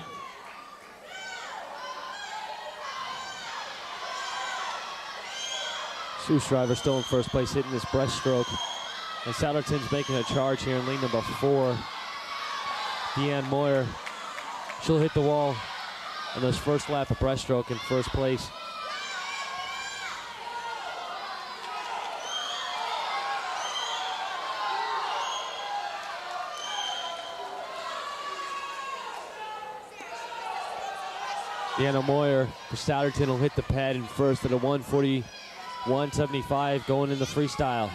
Sue Shriver still in first place, hitting this breaststroke. And Souderton's making a charge here in lane number 4. Deanne Moyer, she'll hit the wall on this first lap of breaststroke in first place. Deanna Moyer for Souderton will hit the pad in first at a 141.75 going in the freestyle.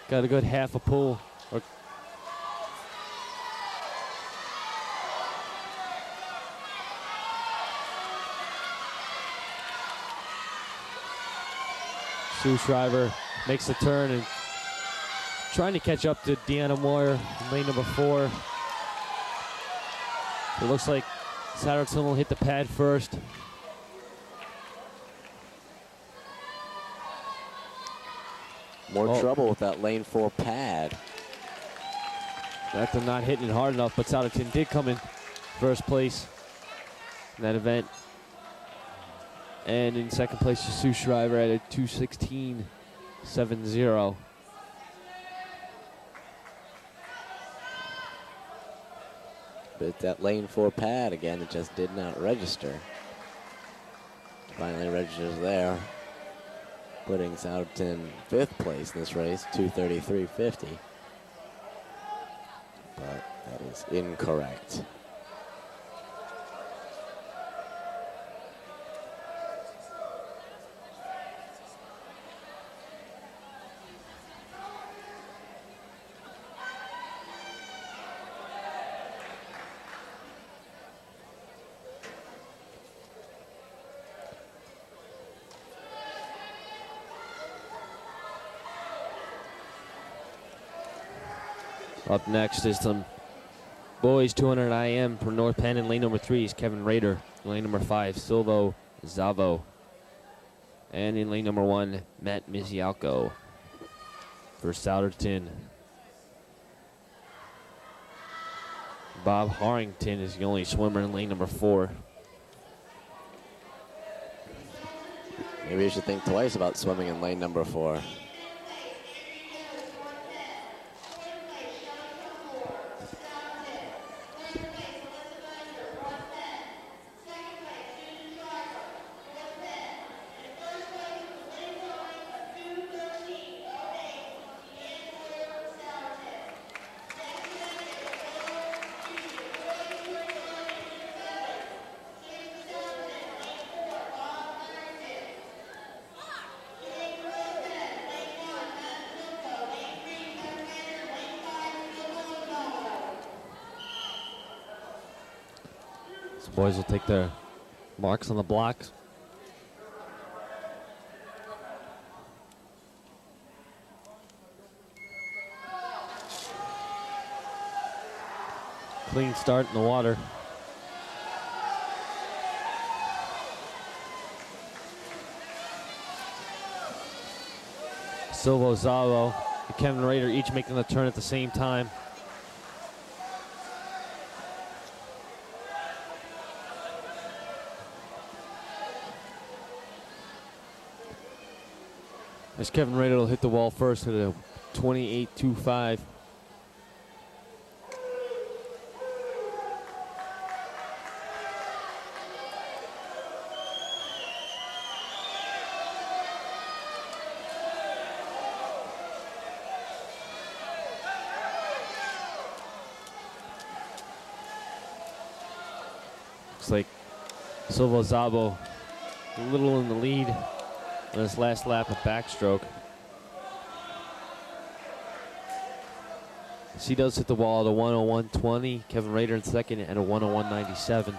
Got a good half a pull. Sue Shriver makes the turn and trying to catch up to Deanna Moyer in lane number 4. It looks like Souderton will hit the pad first. More trouble with that lane 4 pad. After not hitting it hard enough, but Souderton did come in first place in that event. And in second place, Jesus Schreiber at a 2:16.70. But that lane 4 pad again, it just did not register. Finally registers there, putting Souderton 5th place in this race, 2:33.50. But that is incorrect. Up next is some boys 200 IM for North Penn. In lane number 3 is Kevin Rader. In lane number 5, Silvo Zavo. And in lane number 1, Matt Mizialko for Souderton. Bob Harrington is the only swimmer in lane number 4. Maybe you should think twice about swimming in lane number 4. Boys will take their marks on the blocks. Clean start in the water. Silvo Zavo and Kevin Rader each making the turn at the same time. As Kevin Rader will hit the wall first at a 28.25. Looks like Silvo Zabo a little in the lead on his last lap of backstroke. He does hit the wall at a 101.20. Kevin Rader in second at a 101.97.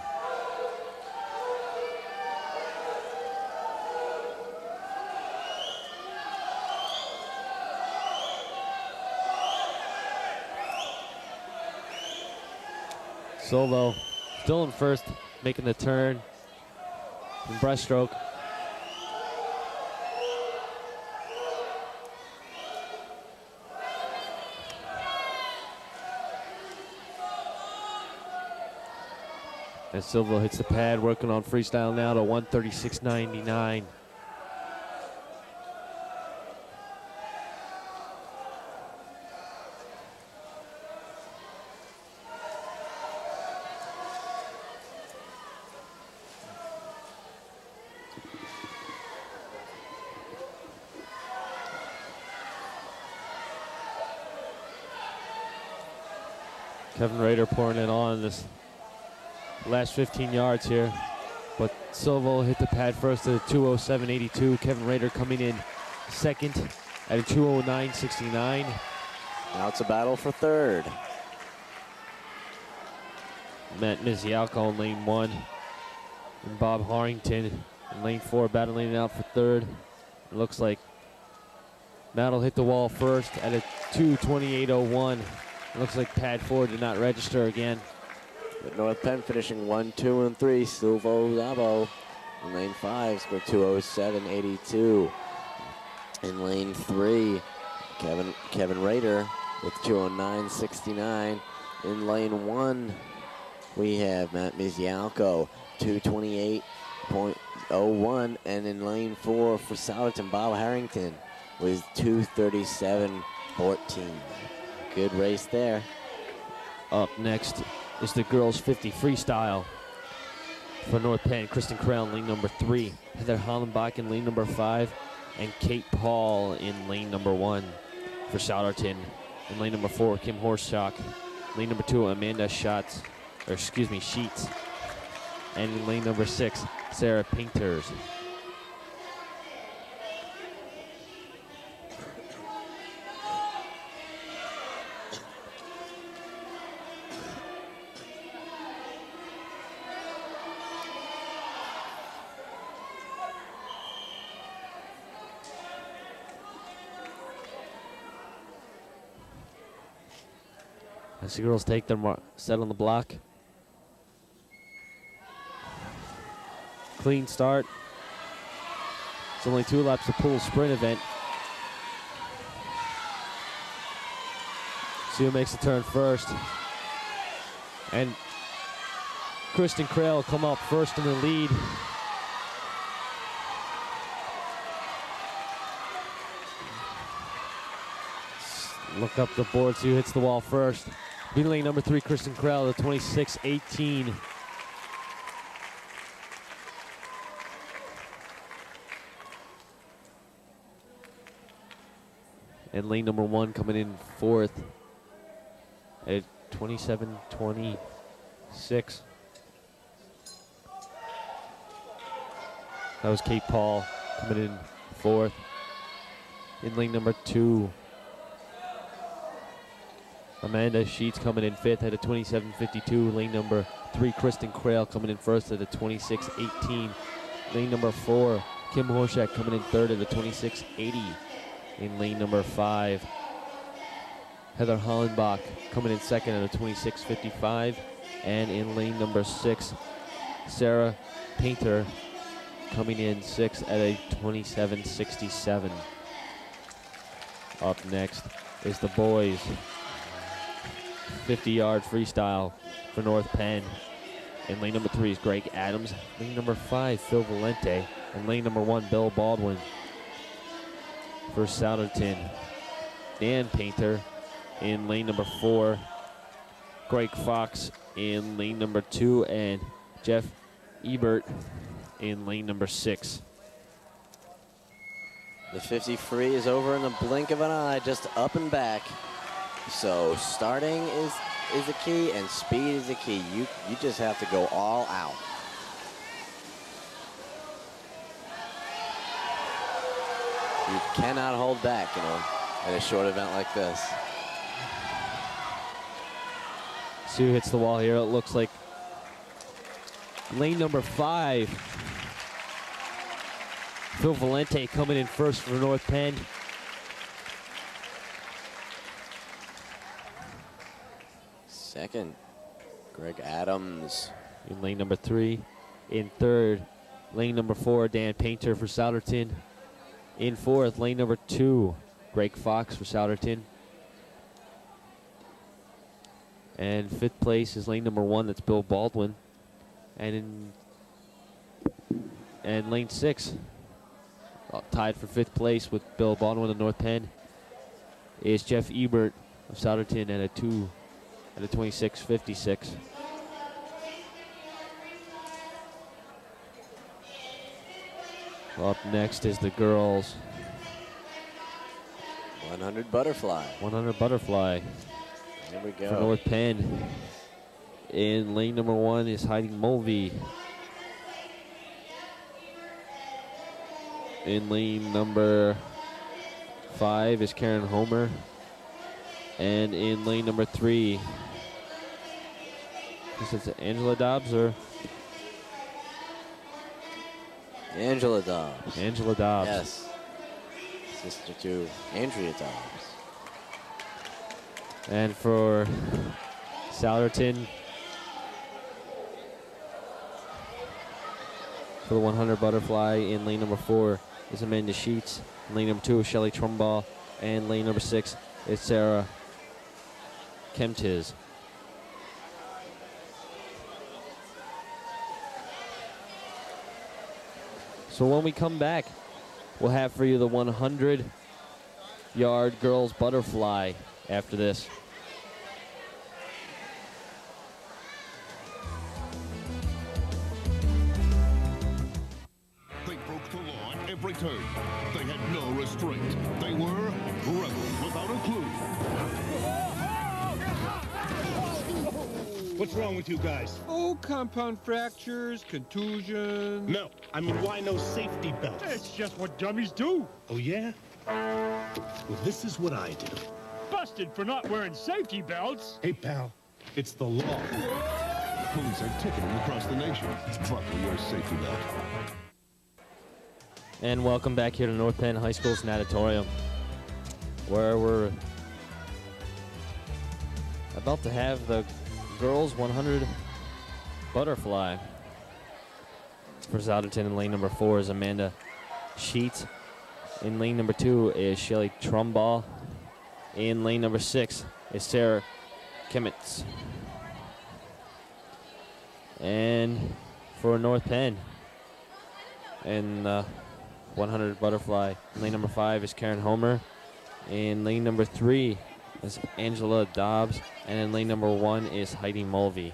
Silvo still in first, making the turn from breaststroke. And Silvo hits the pad, working on freestyle now to 136.99. Kevin Rader pouring it on this last 15 yards here, but Silvo hit the pad first at a 207.82. Kevin Rader coming in second at a 209.69. Now it's a battle for third. Matt Mizialko in lane 1 and Bob Harrington in lane 4 battling it out for third. It looks like Matt will hit the wall first at a 228.01. It looks like pad 4 did not register again. With North Penn finishing 1, 2, and 3. Silvo Zabo in lane 5 scored 207.82. In lane 3, Kevin Rader with 209.69. In lane 1, we have Matt Mizialko, 228.01. And in lane 4 for Souderton, Bob Harrington with 237.14. Good race there. Up next is the girls 50 freestyle. For North Penn, Kristen Krell in lane number 3, Heather Hollenbach in lane number 5, and Kate Paul in lane number 1. For Souderton, in lane number 4, Kim Horshock. Lane number 2, Amanda Sheets. And in lane number 6, Sarah Painters. As the girls take their set on the block. Clean start. It's only 2 laps of pool sprint event. See who makes the turn first. And Kristen Krell will come up first in the lead. Look up the board, see who hits the wall first. Be lane number 3, Kristen Krell, the 26.18. And lane number 1 coming in 4th at 27.26. That was Kate Paul coming in 4th. In lane number 2, Amanda Sheets coming in 5th at a 27.52. Lane number 3, Kristen Krell coming in 1st at a 26.18. Lane number 4, Kim Horschak coming in 3rd at a 26.80. In lane number 5, Heather Hollenbach coming in 2nd at a 26.55. And in lane number 6, Sarah Painter coming in 6th at a 27.67. Up next is the boys 50-yard freestyle for North Penn. In lane number 3 is Greg Adams. Lane number 5, Phil Valente. And lane number 1, Bill Baldwin. For Souderton, Dan Painter. In lane number 4, Greg Fox. In lane number 2, and Jeff Ebert in lane number 6. The 50 free is over in the blink of an eye, just up and back. So starting is the key, and speed is the key. You just have to go all out. You cannot hold back, at a short event like this. See who hits the wall here. It looks like lane number 5, Phil Valente coming in first for North Penn. Second, Greg Adams. In lane number 3. In 3rd, lane number 4, Dan Painter for Souderton. In 4th, lane number 2, Greg Fox for Souderton. And 5th place is lane number 1, that's Bill Baldwin. And lane 6, tied for 5th place with Bill Baldwin of North Penn, is Jeff Ebert of Souderton at a 26.56. Up next is the girls 100 butterfly. 100 butterfly. Here we go. For North Penn. In lane number 1 is Heidi Mulvey. In lane number 5 is Karen Homer. And in lane number 3, is it Angela Dobbs or? Angela Dobbs. Angela Dobbs. Yes. Sister to Andrea Dobbs. And for Souderton, for the 100 butterfly, in lane number 4 is Amanda Sheets. In lane number 2 is Shelly Trumbaugh. And lane number 6 is Sarah Kemtiz. So when we come back, we'll have for you the 100-yard girls butterfly after this. They broke the law at every turn. They had no restraint. They were rebels without a clue. What's wrong with you guys? Oh, compound fractures, contusions. No, I mean, why no safety belts? It's just what dummies do. Oh, yeah? Well, this is what I do. Busted for not wearing safety belts. Hey, pal, it's the law. Police are ticketing across the nation. Buckle your safety belt. And welcome back here to North Penn High School's natatorium, where we're about to have the girls 100 butterfly. For Souderton in lane number 4 is Amanda Sheets. In lane number 2 is Shelly Trumball. In lane number 6 is Sarah Kimmitz. And for North Penn, in 100 butterfly, lane number 5 is Karen Homer. In lane number 3 is Angela Dobbs. And in lane number 1 is Heidi Mulvey.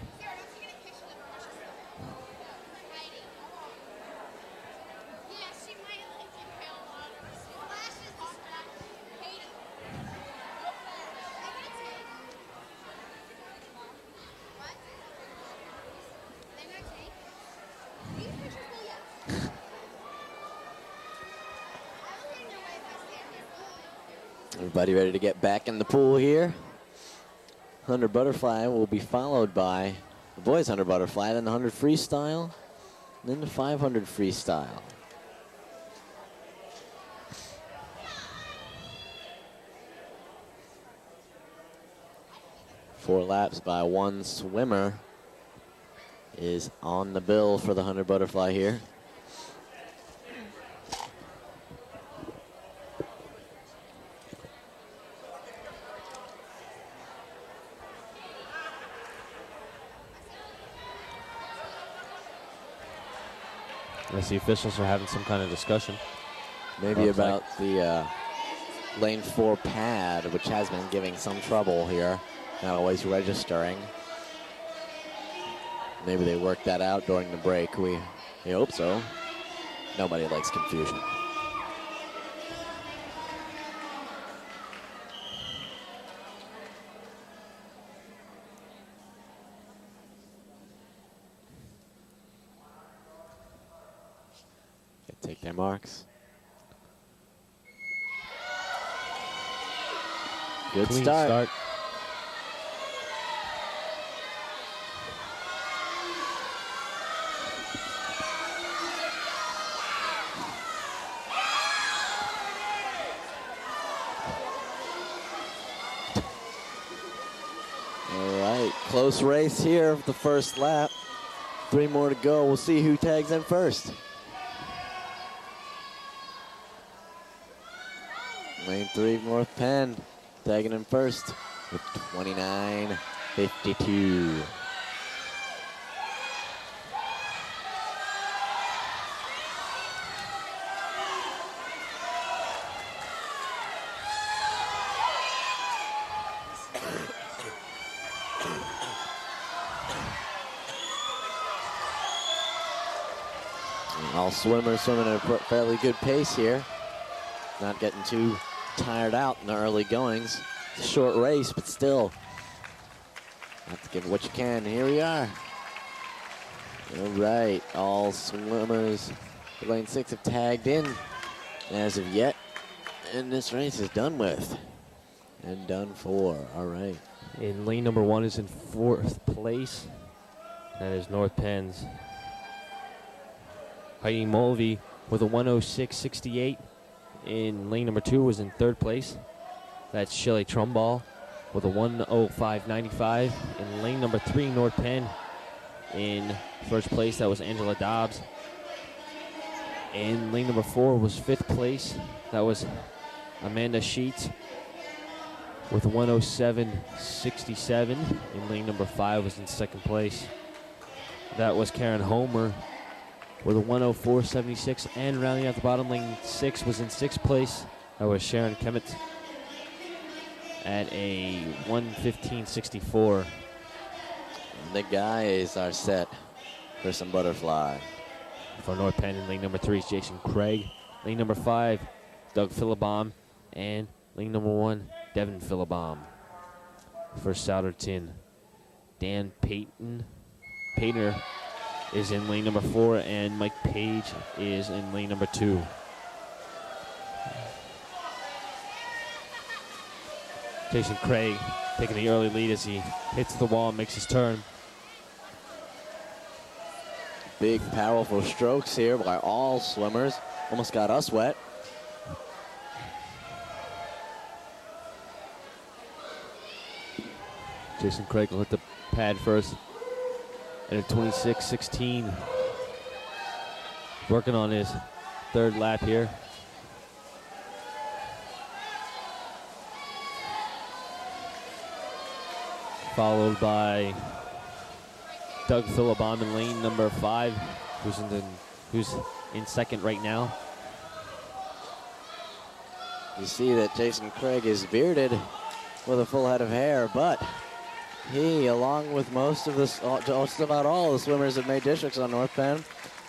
Everybody ready to get back in the pool here? 100 butterfly will be followed by the boys 100 butterfly, then the 100 freestyle, then the 500 freestyle. Four laps by one swimmer is on the bill for the 100 butterfly here. I see officials are having some kind of discussion. Maybe about the lane 4 pad, which has been giving some trouble here. Not always registering. Maybe they worked that out during the break. We hope so. Nobody likes confusion. Take their marks. Good Clean start. All right, close race here of the first lap. 3 more to go. We'll see who tags in first. Lane 3, North Penn, tagging in first with 29.52. All swimmers swimming at a fairly good pace here. Not getting too tired out in the early goings. It's a short race, but still, have to give it what you can. Here we are. All right, all swimmers for lane 6 have tagged in as of yet, and this race is done with and done for. All right. In lane number 1 is in 4th place. That is North Penn's Heidi Mulvey with a 106.68. In lane number 2 was in 3rd place. That's Shelly Trumball with a 105.95. In lane number 3, North Penn. In 1st place, that was Angela Dobbs. In lane number 4 was 5th place. That was Amanda Sheets. with 107.67. In lane number 5 was in second place. That was Karen Homer with a 104.76. And rounding out the bottom, lane 6 was in sixth place. That was Sharon Kemet at a 115.64. The guys are set for some butterfly. For North Penn, in lane number 3 is Jason Craig. Lane number 5, Doug Philibom. And lane number 1, Devin Philibom. For Souderton, Dan Painter is in lane number 4, and Mike Page is in lane number 2. Jason Craig taking the early lead as he hits the wall and makes his turn. Big, powerful strokes here by all swimmers. Almost got us wet. Jason Craig will hit the pad first at a 26.16. Working on his third lap here. Followed by Doug Philibom in lane number 5, who's in second right now. You see that Jason Craig is bearded with a full head of hair, but he, along with most of this, just about all the swimmers that made districts on North Penn,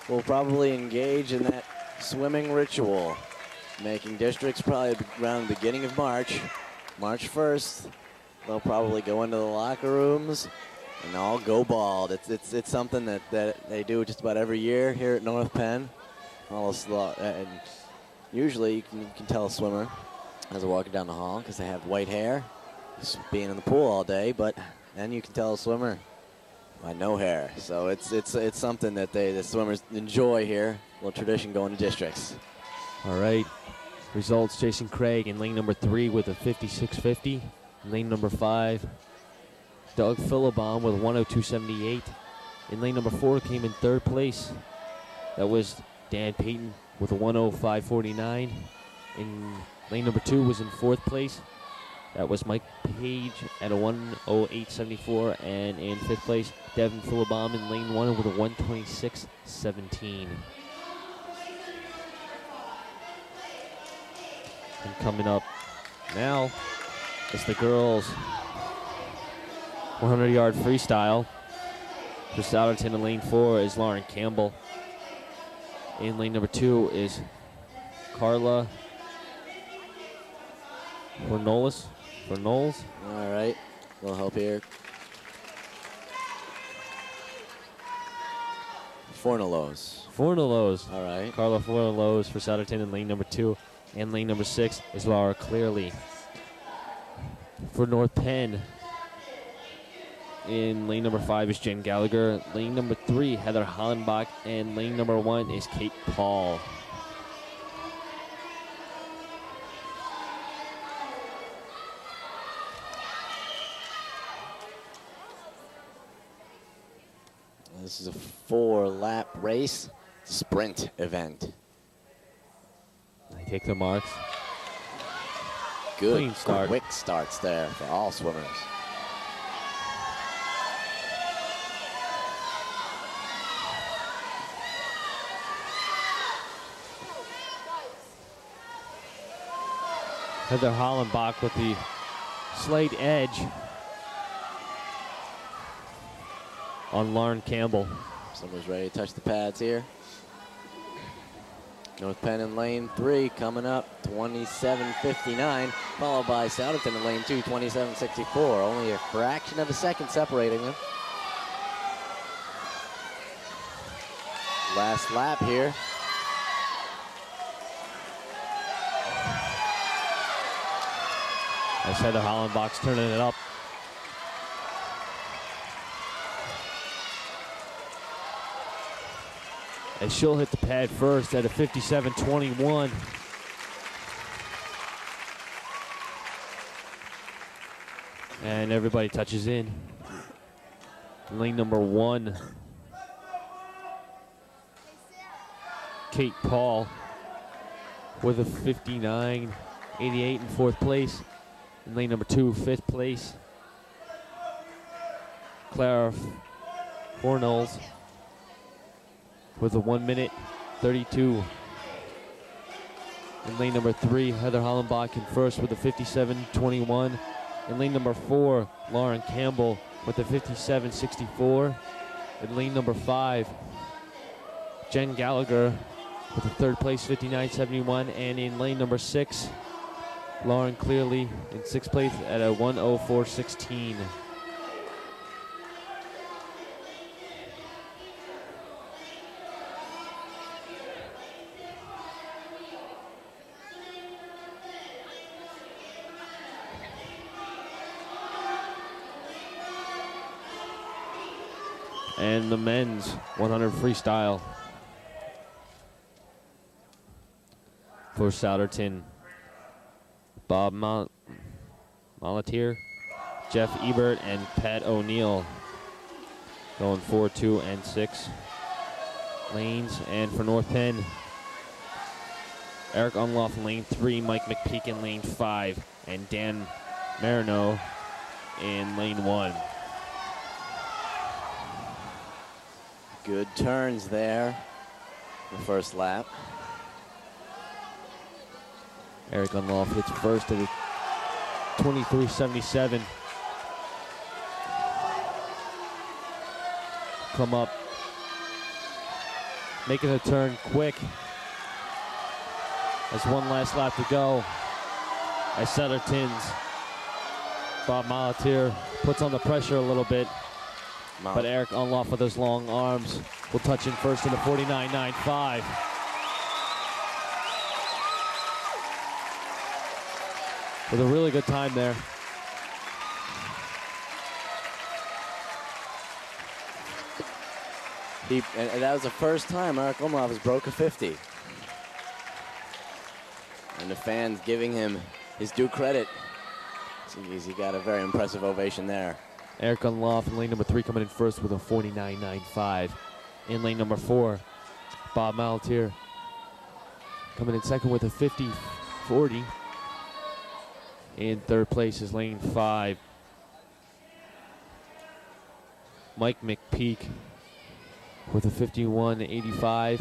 will probably engage in that swimming ritual, making districts probably around the beginning of March 1st. They'll probably go into the locker rooms and all go bald. It's something that they do just about every year here at North Penn. And usually you can tell a swimmer as they're walking down the hall because they have white hair, just being in the pool all day. But then you can tell a swimmer by no hair. So it's something that the swimmers enjoy here. A little tradition going to districts. All right. Results: Jason Craig in lane number 3 with a 56.50. Lane number 5, Doug Philibom with 102.78. In lane number 4 came in third place. That was Dan Payton with a 105.49. In lane number 2 was in fourth place. That was Mike Page at a 108.74. And in fifth place, Devin Philibom in lane 1 with a 126.17. And coming up now, it's the girls' 100-yard freestyle. For Souderton in lane 4 is Lauren Campbell. In lane number 2 is Carla Fornolis. All right, a little help here. Fornolos. All right. Carla Fornolos for Souderton in lane number 2. And lane number 6 is Laura Clearly. For North Penn, in lane number 5 is Jen Gallagher. Lane number 3, Heather Hollenbach. And lane number 1 is Kate Paul. This is a 4-lap race, sprint event. They take the marks. Good, clean start. Quick starts there for all swimmers. Heather Hollenbach with the slight edge on Lauren Campbell. Someone's ready to touch the pads here. North Penn in lane 3 coming up, 27.59, followed by Souderton in lane 2, 27.64. Only a fraction of a second separating them. Last lap here. As Heather Hollenbach's turning it up. As she'll hit the pad first at a 57.21. And everybody touches in. Lane number 1, Kate Paul with a 59.88 in fourth place. In lane number 2, 5th place, Clara Hornells with a 1 minute 32. In lane number 3, Heather Hollenbach in first with a 57.21. In lane number 4, Lauren Campbell with a 57.64. In lane number 5, Jen Gallagher with a 3rd place 59.71. And in lane number 6, Lauren Clearly in 6th place at a 1:04.16. And the men's 100 freestyle for Souderton. Bob Molatier, Jeff Ebert, and Pat O'Neill going 4, 2, and 6 lanes. And for North Penn, Eric Unloff in lane 3, Mike McPeak in lane 5, and Dan Marino in lane 1. Good turns there the first lap. Eric Unloff hits first at a 23.77. Come up, making a turn quick. There's one last lap to go. As Souderton's Bob Molatier puts on the pressure a little bit. But Eric Unloff with his long arms will touch in first in the 49.95. With a really good time there. And that was the first time Eric Unloff has broke a 50. And the fans giving him his due credit. He got a very impressive ovation there. Eric Unloff in lane number 3 coming in first with a 49.95. In lane number 4, Bob Malatier coming in second with a 50.40. In 3rd place is lane 5, Mike McPeak with a 51.85.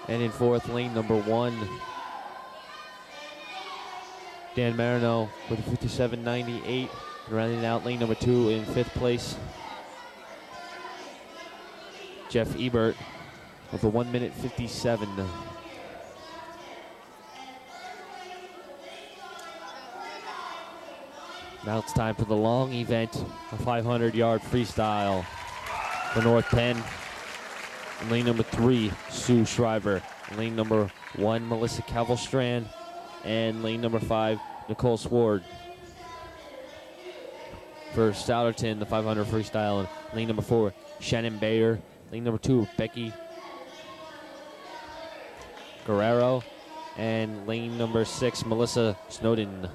And in 4th, lane number 1, Dan Marino with a 57.98. Rounding out lane number 2 in 5th place, Jeff Ebert with a 1 minute 57. Now it's time for the long event, a 500-yard freestyle for North Penn. In lane number 3, Sue Shriver. In lane number 1, Melissa Cavalstrand. And lane number 5, Nicole Sward. For Souderton, the 500 freestyle. In lane number 4, Shannon Bayer. Lane number 2, Becky Guerrero. And lane number 6, Melissa Snowden.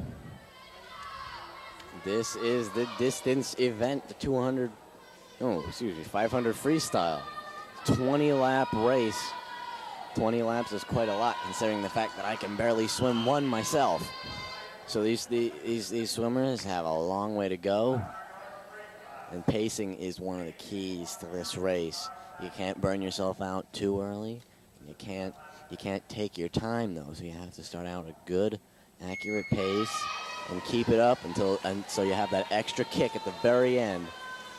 This is the distance event, the 500 freestyle. 20-lap race. 20 laps is quite a lot, considering the fact that I can barely swim one myself. So these swimmers have a long way to go, and pacing is one of the keys to this race. You can't burn yourself out too early. You can't take your time though. So you have to start out a good, accurate pace and keep it up so you have that extra kick at the very end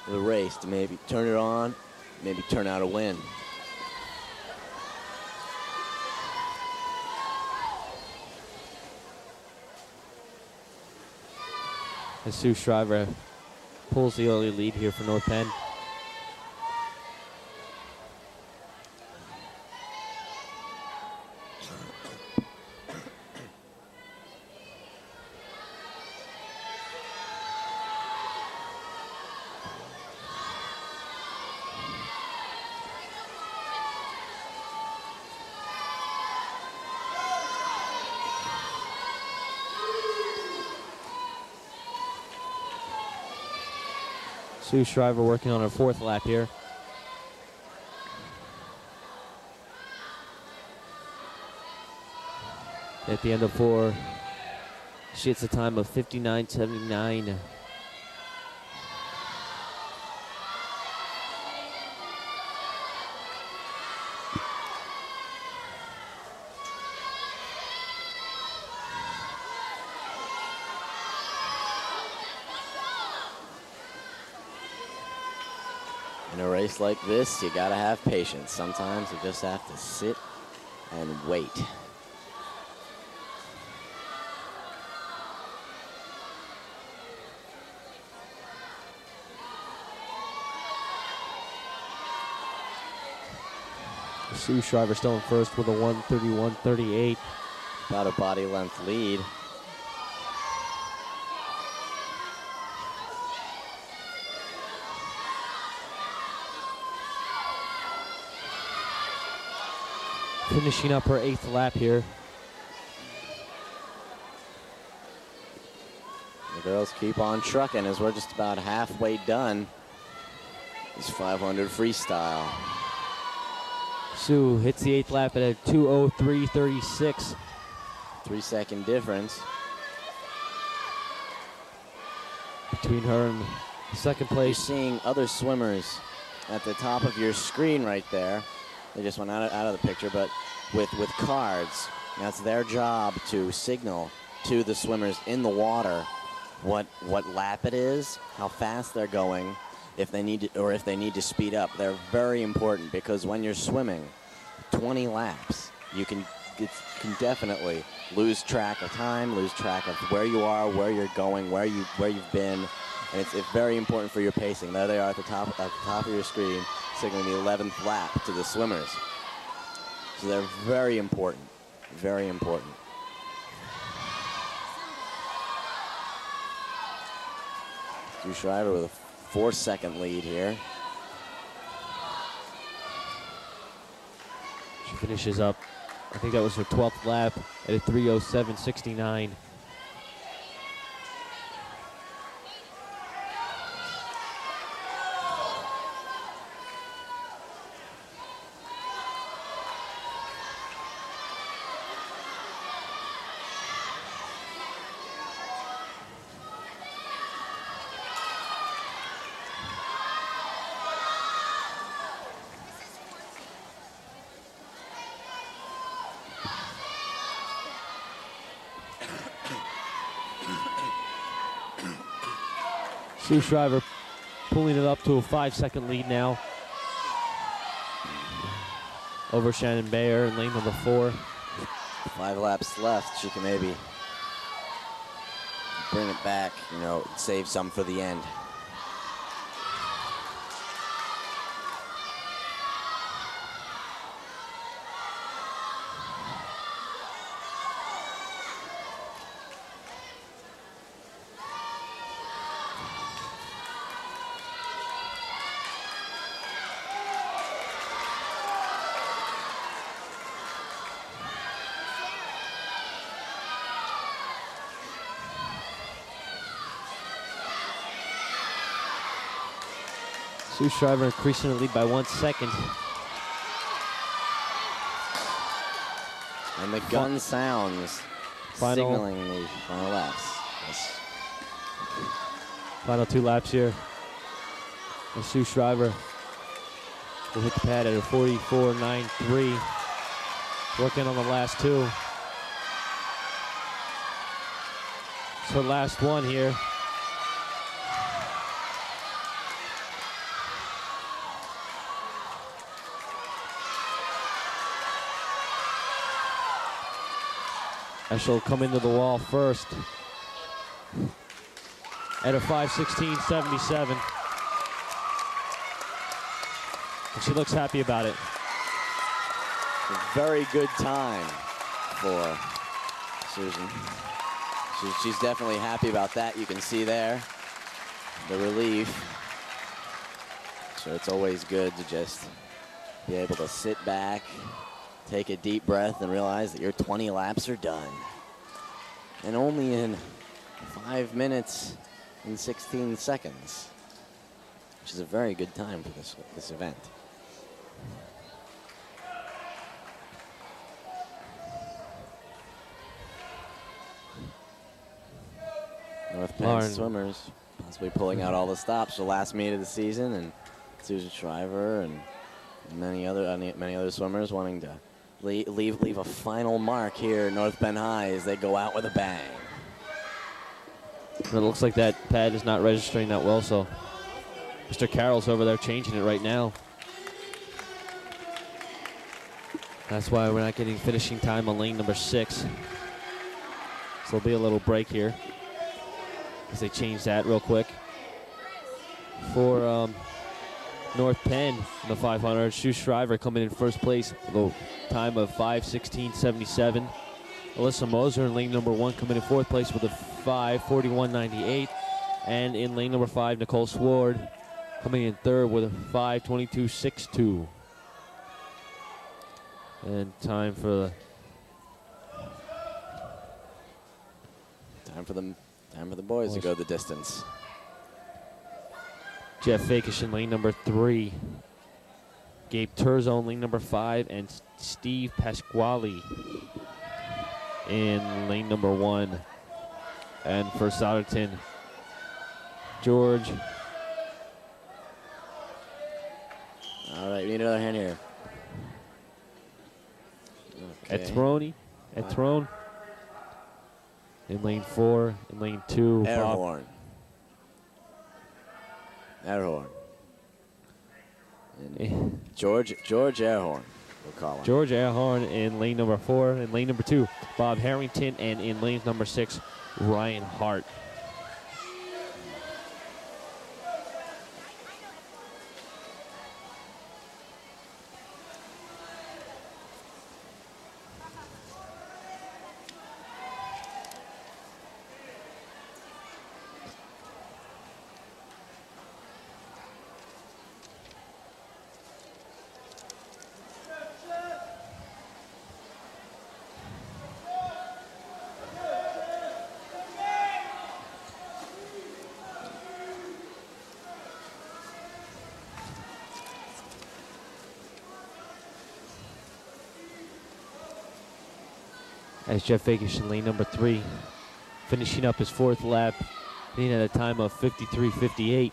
of the race to maybe turn it on, maybe turn out a win. As Sue Shriver pulls the early lead here for North Penn. Sue Shriver working on her 4th lap here. At the end of 4, She hits a time of 59.79. In a race like this, you gotta have patience. Sometimes you just have to sit and wait. Sue Shriver still in first with a 1:31.38. About a body length lead. Finishing up her 8th lap here. The girls keep on trucking as we're just about halfway done. This 500 freestyle. Sue hits the 8th lap at a 2:03.36. 3-second difference. Between her and second You're place. seeing other swimmers at the top of your screen right there. They just went out of the picture, but with cards. That's their job to signal to the swimmers in the water what lap it is, how fast they're going, if they need to, or if they need to speed up. They're very important because when you're swimming 20 laps, you can definitely lose track of time, lose track of where you are, where you're going, where you've been, and it's very important for your pacing. There they are at the top of your screen, signaling the 11th lap to the swimmers. So they're very important, very important. Sue Shriver with a 4-second lead here. She finishes up, I think that was her 12th lap at a 3:07.69. Sue Shriver pulling it up to a 5-second lead now over Shannon Bayer in lane number 4. 5 laps left. She can maybe bring it back, save some for the end. Sue Shriver increasing the lead by 1 second. And the gun sounds signaling the final laps. Yes. Final 2 laps here. And Sue Shriver will hit the pad at a 44.93. Working on the last 2. It's her last one here. And she'll come into the wall first at a 5:16.77. And she looks happy about it. A very good time for Susan. She's definitely happy about that. You can see there the relief. So it's always good to just be able to sit back, take a deep breath, and realize that your 20 laps are done. And only in 5 minutes and 16 seconds, which is a very good time for this event. North Penn Lauren. swimmers possibly pulling out all the stops. The last meet of the season, and Susan Shriver and many other swimmers wanting to leave a final mark here at North Penn High as they go out with a bang. It looks like that pad is not registering that well, so Mr. Carroll's over there changing it right now. That's why we're not getting finishing time on lane number 6. So there'll be a little break here as they change that real quick. For North Penn in the 500, Sue Shriver coming in first place with a time of 5:16.77. Alyssa Moser in lane number 1 coming in fourth place with a 5:41.98. And in lane number 5, Nicole Sward coming in third with a 5:22.62. And time for the boys to go the distance. Jeff Fakish in lane number 3. Gabe Turzo in lane number 5. And Steve Pasquale in lane number 1. And for Souderton, George. All right, we need another hand here. Okay. Etrone in lane 4. In lane 2, Airhorn. And George Airhorn, we'll call him. George Airhorn in lane number 4. In lane number 2, Bob Harrington. And in lane number 6, Ryan Hart. As Jeff Fakish in lane number 3, finishing up his 4th lap, being at a time of 53.58.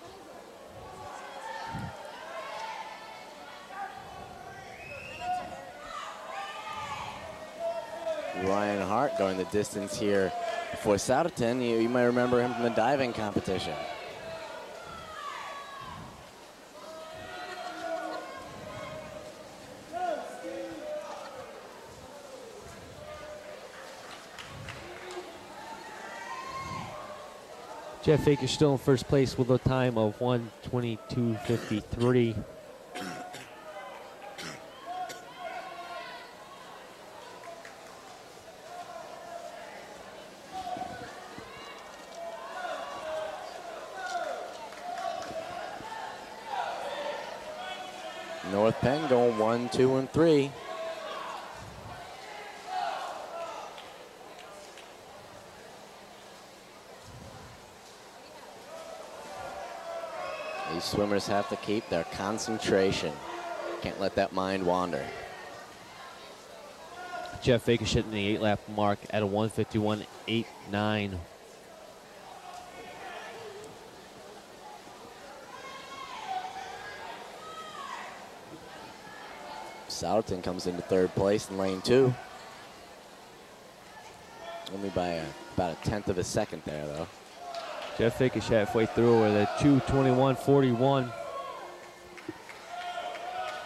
Ryan Hart going the distance here for Souderton. You might remember him from the diving competition. Jeff Fakish still in first place with a time of 1:22.53. North Penn going 1, 2, and 3. These swimmers have to keep their concentration. Can't let that mind wander. Jeff Fakish hitting the 8-lap mark at a 1:51.89. Souderton comes into 3rd place in lane 2. Only by about a 1/10 of a second there, though. Jeff Fakish halfway through with a 2:21.41.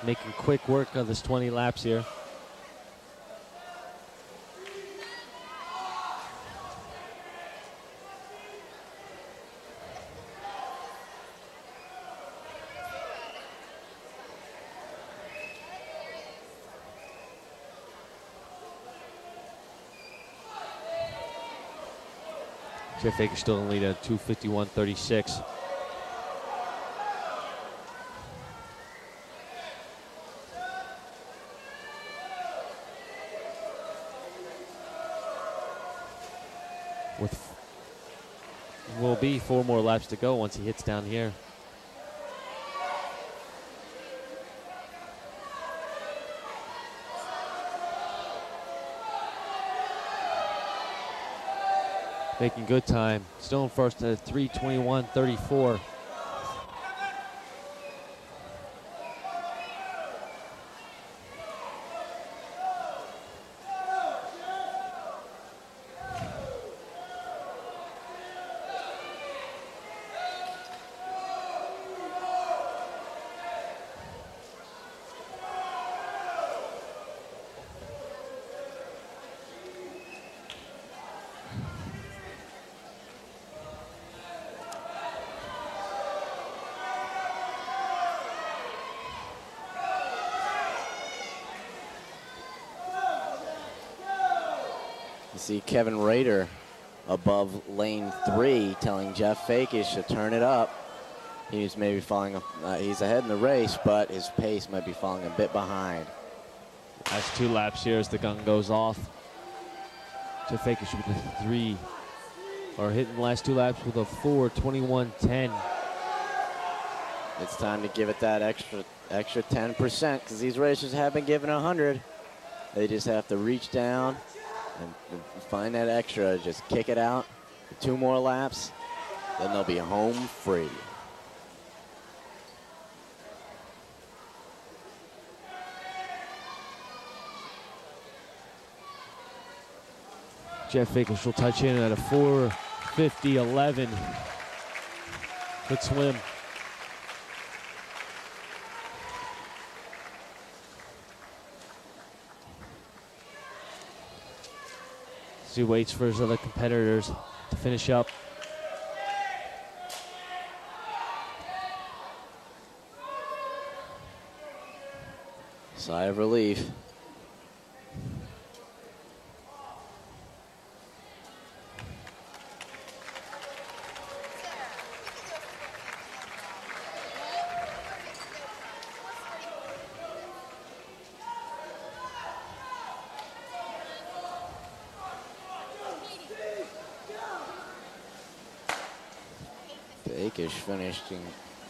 Making quick work of his 20 laps here. Jeff Fakish still in the lead at 2:51.36. Will be 4 more laps to go once he hits down here. making good time. Still in first at 3:21.34. You see Kevin Rader above lane 3 telling Jeff Fakish to turn it up. He's maybe falling, he's ahead in the race, but his pace might be falling a bit behind. Last 2 laps here as the gun goes off. Jeff Fakish with a 3, or hitting the last 2 laps with a 4:21.10. It's time to give it that extra 10% because these racers have been given 100. They just have to reach down and find that extra, just kick it out for 2 more laps, then they'll be home free. Jeff Fakish will touch in at a 4:50.11. Good swim. He waits for his other competitors to finish up. Sigh of relief. Fakish finishing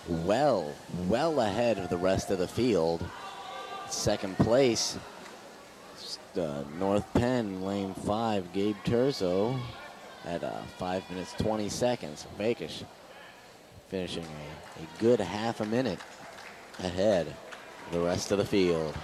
well ahead of the rest of the field. Second place, North Penn, lane 5, Gabe Terzo at 5 minutes 20 seconds. Fakish finishing a good half a minute ahead of the rest of the field.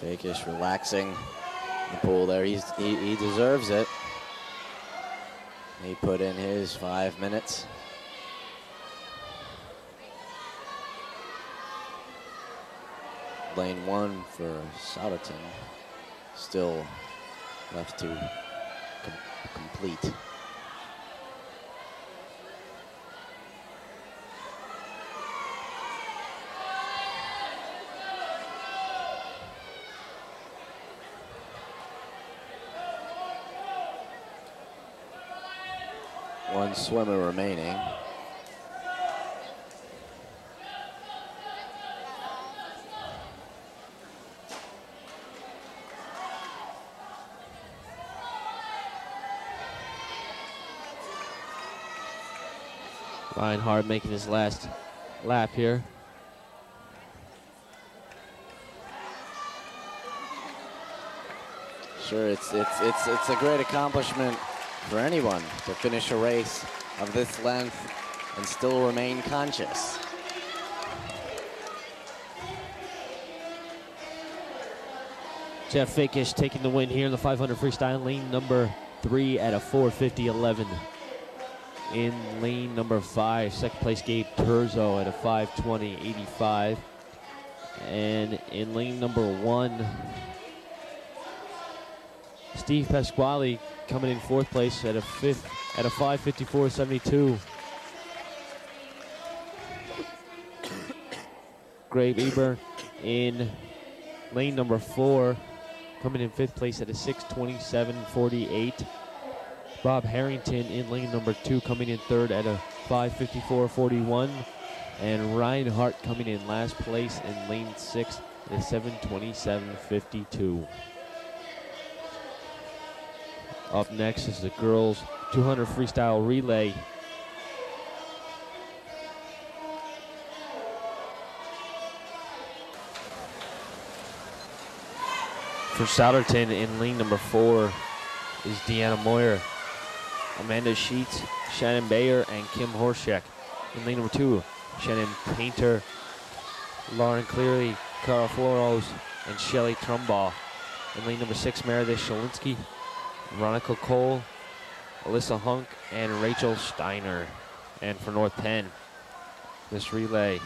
Fakish relaxing in the pool there. He deserves it. He put in his 5 minutes. Lane 1 for Souderton still left to complete. One swimmer remaining. Reinhardt making his last lap here. Sure, it's a great accomplishment for anyone to finish a race of this length and still remain conscious. Jeff Fakish taking the win here in the 500 freestyle, lane number 3 at a 4:50.11. In lane number 5, second place Gabe Terzo at a 5:20.85. And in lane number 1, Steve Pasquale coming in 4th place at a 5:54.72. Greg Eber in lane number 4, coming in 5th place at a 6:27.48. Bob Harrington in lane number 2, coming in 3rd at a 5:54.41. And Reinhardt coming in last place in lane 6 at 7:27.52. Up next is the girls 200 freestyle relay. For Souderton in lane number 4 is Deanna Moyer, Amanda Sheets, Shannon Bayer, and Kim Horschek. In lane number 2, Shannon Painter, Lauren Cleary, Cara Floros, and Shelly Trumbaugh. In lane number 6, Meredith Shalinsky, Veronica Cole, Alyssa Hunk, and Rachel Steiner. And for North Penn, this relay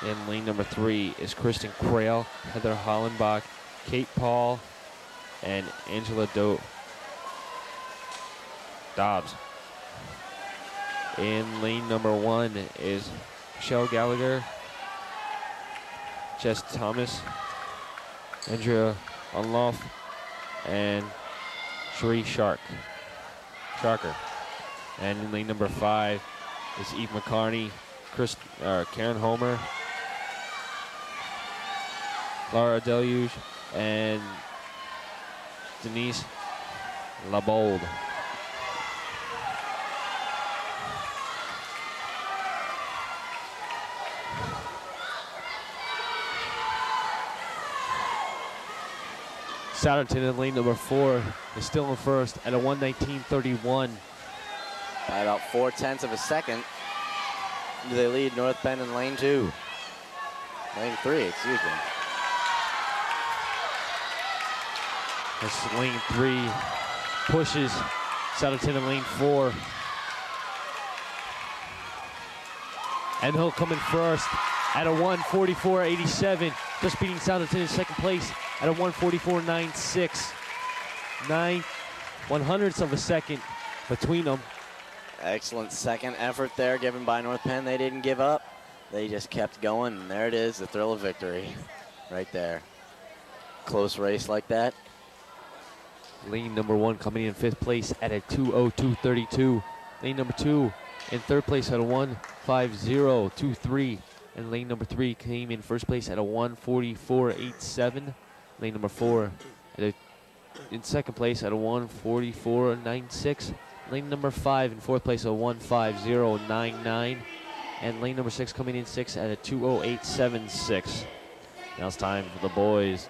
in lane number 3 is Kristen Quayle, Heather Hollenbach, Kate Paul, and Angela Dobbs. In lane number 1 is Michelle Gallagher, Jess Thomas, Andrea Unloff, and Cherie Sharker. And in lane number 5 is Eve McCarney, Karen Homer, Laura Deluge, and Denise Labold. Souderton in lane number 4 is still in first at a 1:19.31. By about 0.4 of a second, they lead North Penn in lane 2. Lane 3, excuse me. This lane 3 pushes Souderton in lane 4. And he'll come in first at a 1:44.87, just beating Souderton in second place at a 1:44.96. 9/100ths of a second between them. Excellent second effort there given by North Penn. They didn't give up. They just kept going, and there it is, the thrill of victory right there. Close race like that. Lane number 1 coming in 5th place at a 2:02.32. Lane number 2 in 3rd place at a 1:50.23. And lane number 3 came in 1st place at a 1:44.87. Lane number 4 in 2nd place at a 1:44.96. Lane number 5 in 4th place at a 1:50.99. And lane number 6 coming in 6th at a 2:08.76. Now it's time for the boys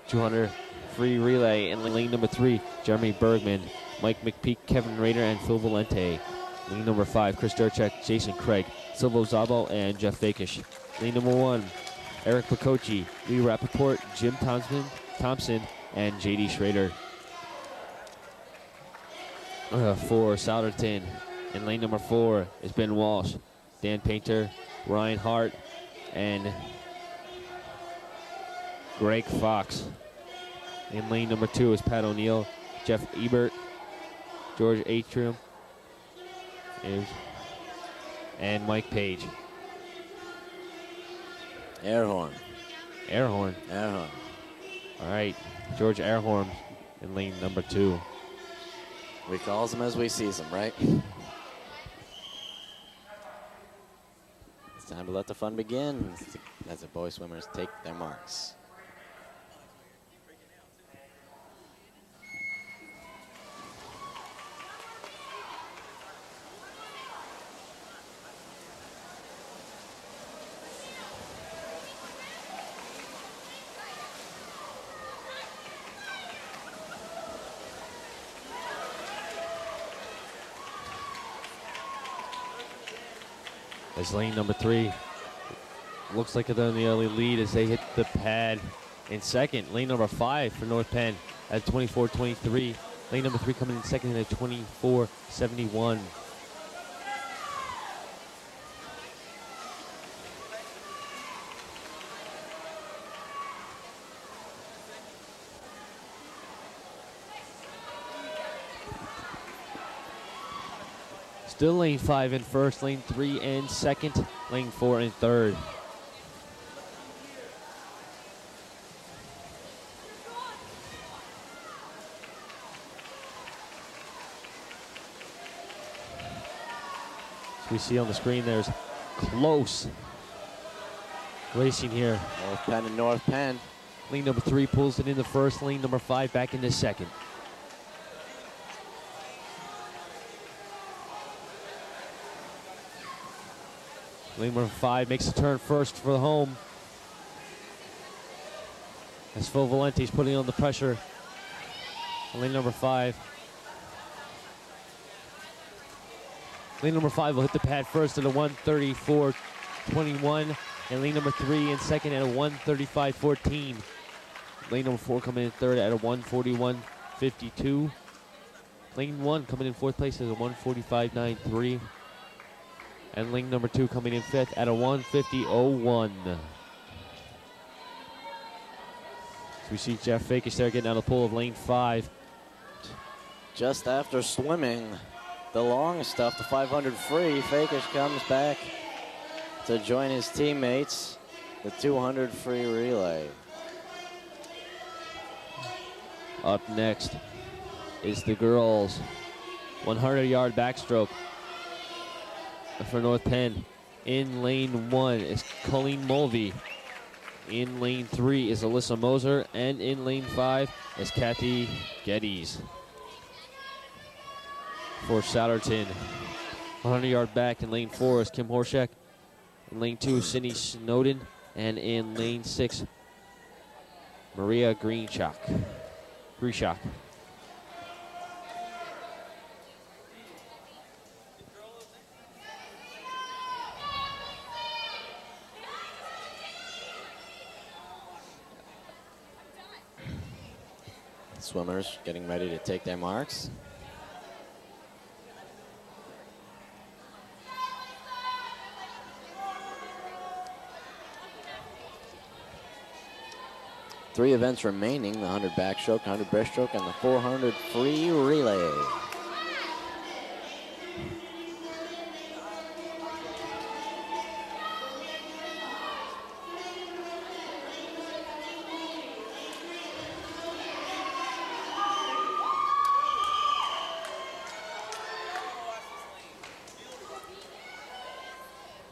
200 free relay. In lane number 3, Jeremy Bergman, Mike McPeak, Kevin Rader, and Phil Valente. Lane number 5, Chris Durchek, Jason Craig, Silvo Zabo, and Jeff Vakish. Lane number 1, Eric Picoci, Lee Rappaport, Jim Thompson, and J.D. Schrader. For Souderton, in lane number 4 is Ben Walsh, Dan Painter, Ryan Hart, and Greg Fox. In lane number 2 is Pat O'Neill, Jeff Ebert, George Atrium, and Mike Page. Airhorn. All right, George Airhorn in lane number 2. We calls them as we sees them, right? It's time to let the fun begin as the boy swimmers take their marks. As lane number 3 looks like they're in the early lead as they hit the pad in second. Lane number 5 for North Penn at 24.23. Lane number 3 coming in second at 24.71. Still lane 5 in first, lane 3 in second, lane 4 in third. As we see on the screen, there's close racing here. North Penn and North Penn. Lane number 3 pulls it in the first. Lane number 5 back in the second. Lane number 5 makes a turn first for the home. As Phil Valenti's putting on the pressure. Lane number 5. Lane number 5 will hit the pad first at a 1:34.21. And lane number 3 in second at a 1:35.14. Lane number 4 coming in third at a 1:41.52. Lane 1 coming in fourth place at a 1:45.93. And lane number 2 coming in fifth at a 1:50.01. So we see Jeff Fakish there getting out of the pool of lane 5. Just after swimming the long stuff, the 500 free, Fakish comes back to join his teammates, the 200 free relay. Up next is the girls' 100-yard backstroke for North Penn. In lane 1 is Colleen Mulvey. In lane 3 is Alyssa Moser. And in lane 5 is Kathy Geddes. For Souderton, 100-yard back in lane 4 is Kim Horschak. In lane 2, Sydney Snowden. And in lane 6, Maria Greenshock. Swimmers getting ready to take their marks. Three events remaining, the 100 backstroke, 100 breaststroke, and the 400 free relay.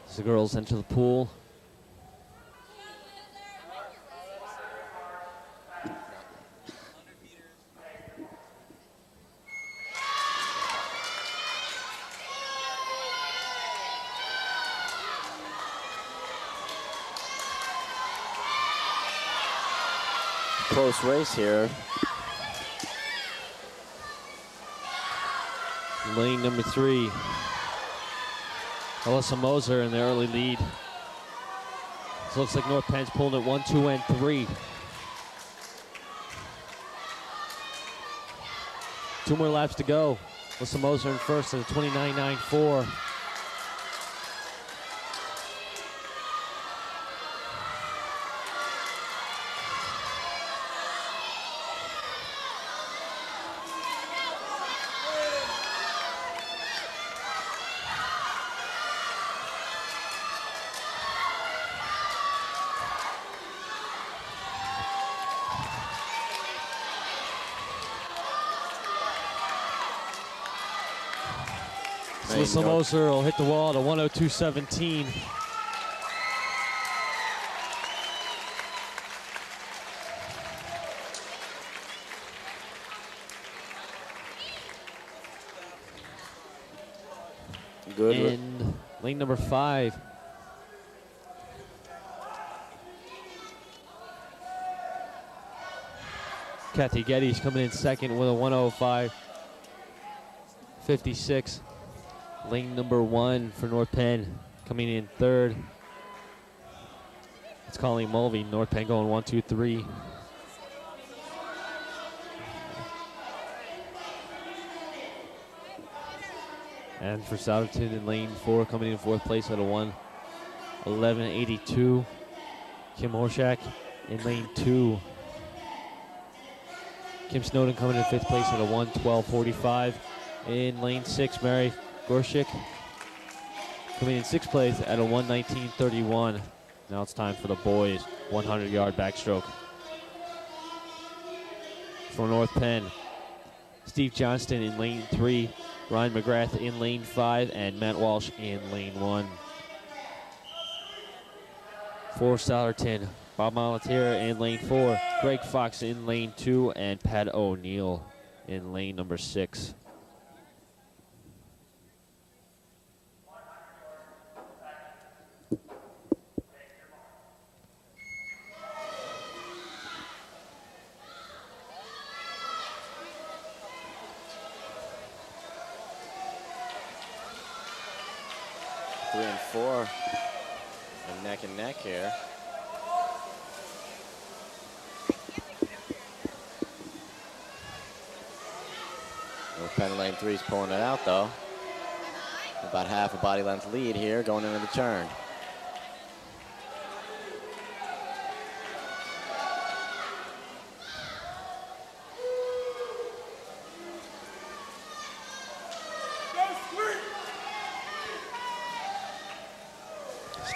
As the girls enter the pool. Close race here. Lane number 3, Alyssa Moser in the early lead. So it looks like North Penn's pulling at 1, 2, and 3. 2 more laps to go. Alyssa Moser in first at a 29.94. Alyssa Moser will hit the wall at a 1:02.17. Good. In lane number 5. Kathy Geddes coming in second with a 1:05.56. Lane number 1 for North Penn coming in third. It's Colleen Mulvey. North Penn going 1, 2, 3. And for Souderton in lane 4 coming in fourth place at a 1:11.82. Kim Horschak in lane 2. Kim Snowden coming in fifth place at a 1:12.45. In lane 6, Mary Gorshik coming in sixth place at a 1:19.31. Now it's time for the boys' 100-yard backstroke. For North Penn, Steve Johnston in lane 3, Ryan McGrath in lane 5, and Matt Walsh in lane 1. For Souderton, Bob Molatier in lane 4, Greg Fox in lane 2, and Pat O'Neill in lane number 6. Three and four are neck and neck here. Penn lane 3's pulling it out though. About half a body length lead here going into the turn.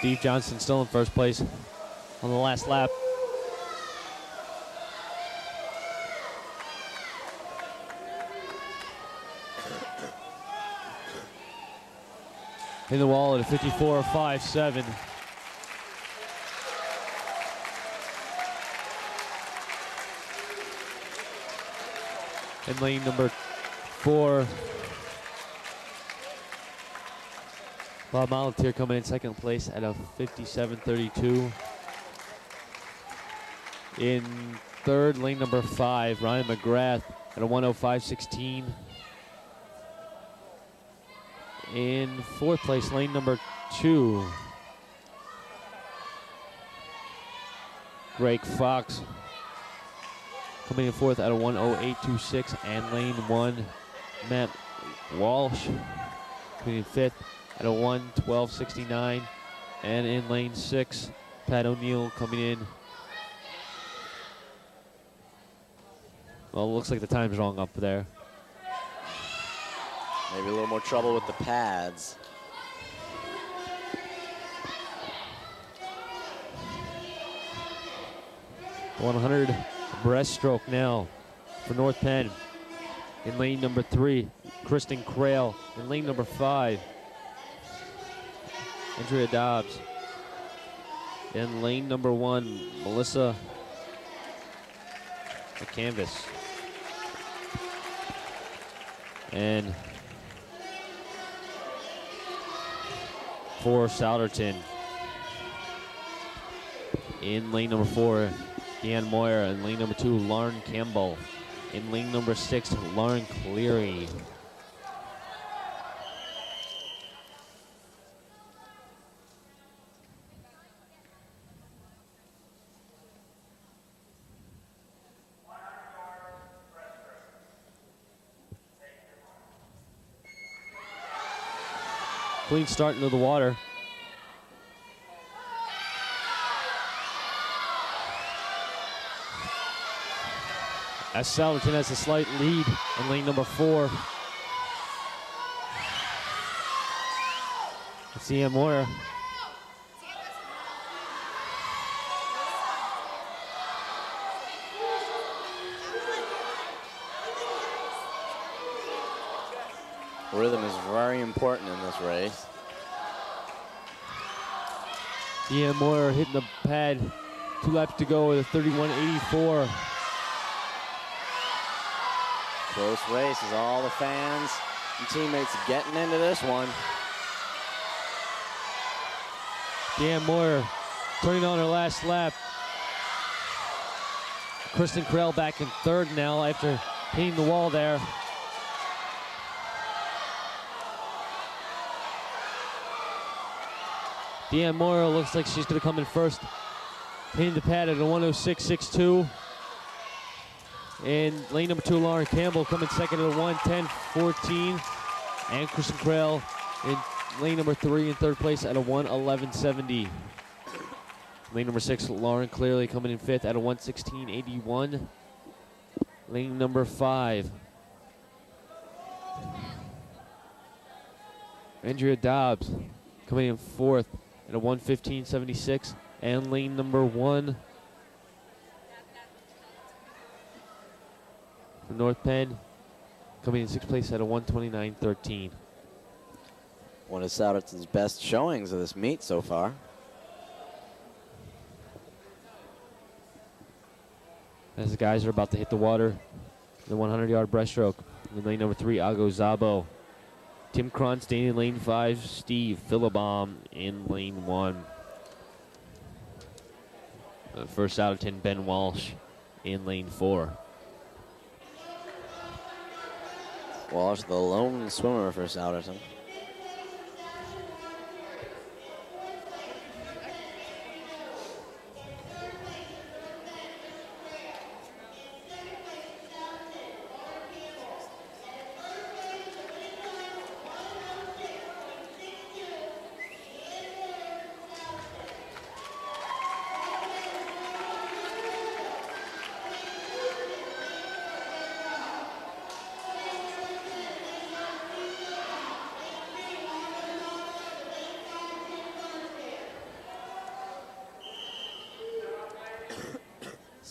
Steve Johnson still in first place on the last lap. In the wall at a 54.57. In lane number 4, Bob Molatier coming in second place at a 57.32. In third, lane number 5, Ryan McGrath at a 105.16. In fourth place, lane number 2, Greg Fox coming in fourth at a 108.26. And lane 1, Matt Walsh coming in fifth at a 112.69. And in lane 6, Pat O'Neill coming in. Well, it looks like the time's wrong up there. Maybe a little more trouble with the pads. .100 breaststroke now for North Penn. In lane number 3, Kristen Crail. In lane number 5, Andrea Dobbs. In lane number 1, Melissa McCanvas. And for Souderton, in lane number 4, Deanne Moyer. In lane number 2, Lauren Campbell. In lane number 6, Lauren Cleary. Clean start into the water. As Souderton has a slight lead in lane number 4. It's Ian Moyer. Rhythm is very important in this race. Ian Moyer hitting the pad. 2 laps to go with a 31.84. Close race as all the fans and teammates getting into this one. Deanne Moyer turning on her last lap. Kristen Krell back in third now after hitting the wall there. Deanne Moyer looks like she's going to come in first, hitting the pad at a 106.62. In lane number 2, Lauren Campbell coming second at a 110.14. And Kristen Krell in lane number 3 in third place at a 111.70. Lane number 6, Lauren Clearly coming in fifth at a 116.81. Lane number 5, Andrea Dobbs coming in fourth at a 115.76. And lane number 1 for North Penn coming in sixth place at a 129.13. One of Souderton's best showings of this meet so far. as the guys are about to hit the water. The 100-yard breaststroke. In lane number 3, Ago Zabo. Tim Kronstein in lane 5. Steve Philibom in lane 1. For Souderton, Ben Walsh in lane 4. Walsh, the lone swimmer for Souderton.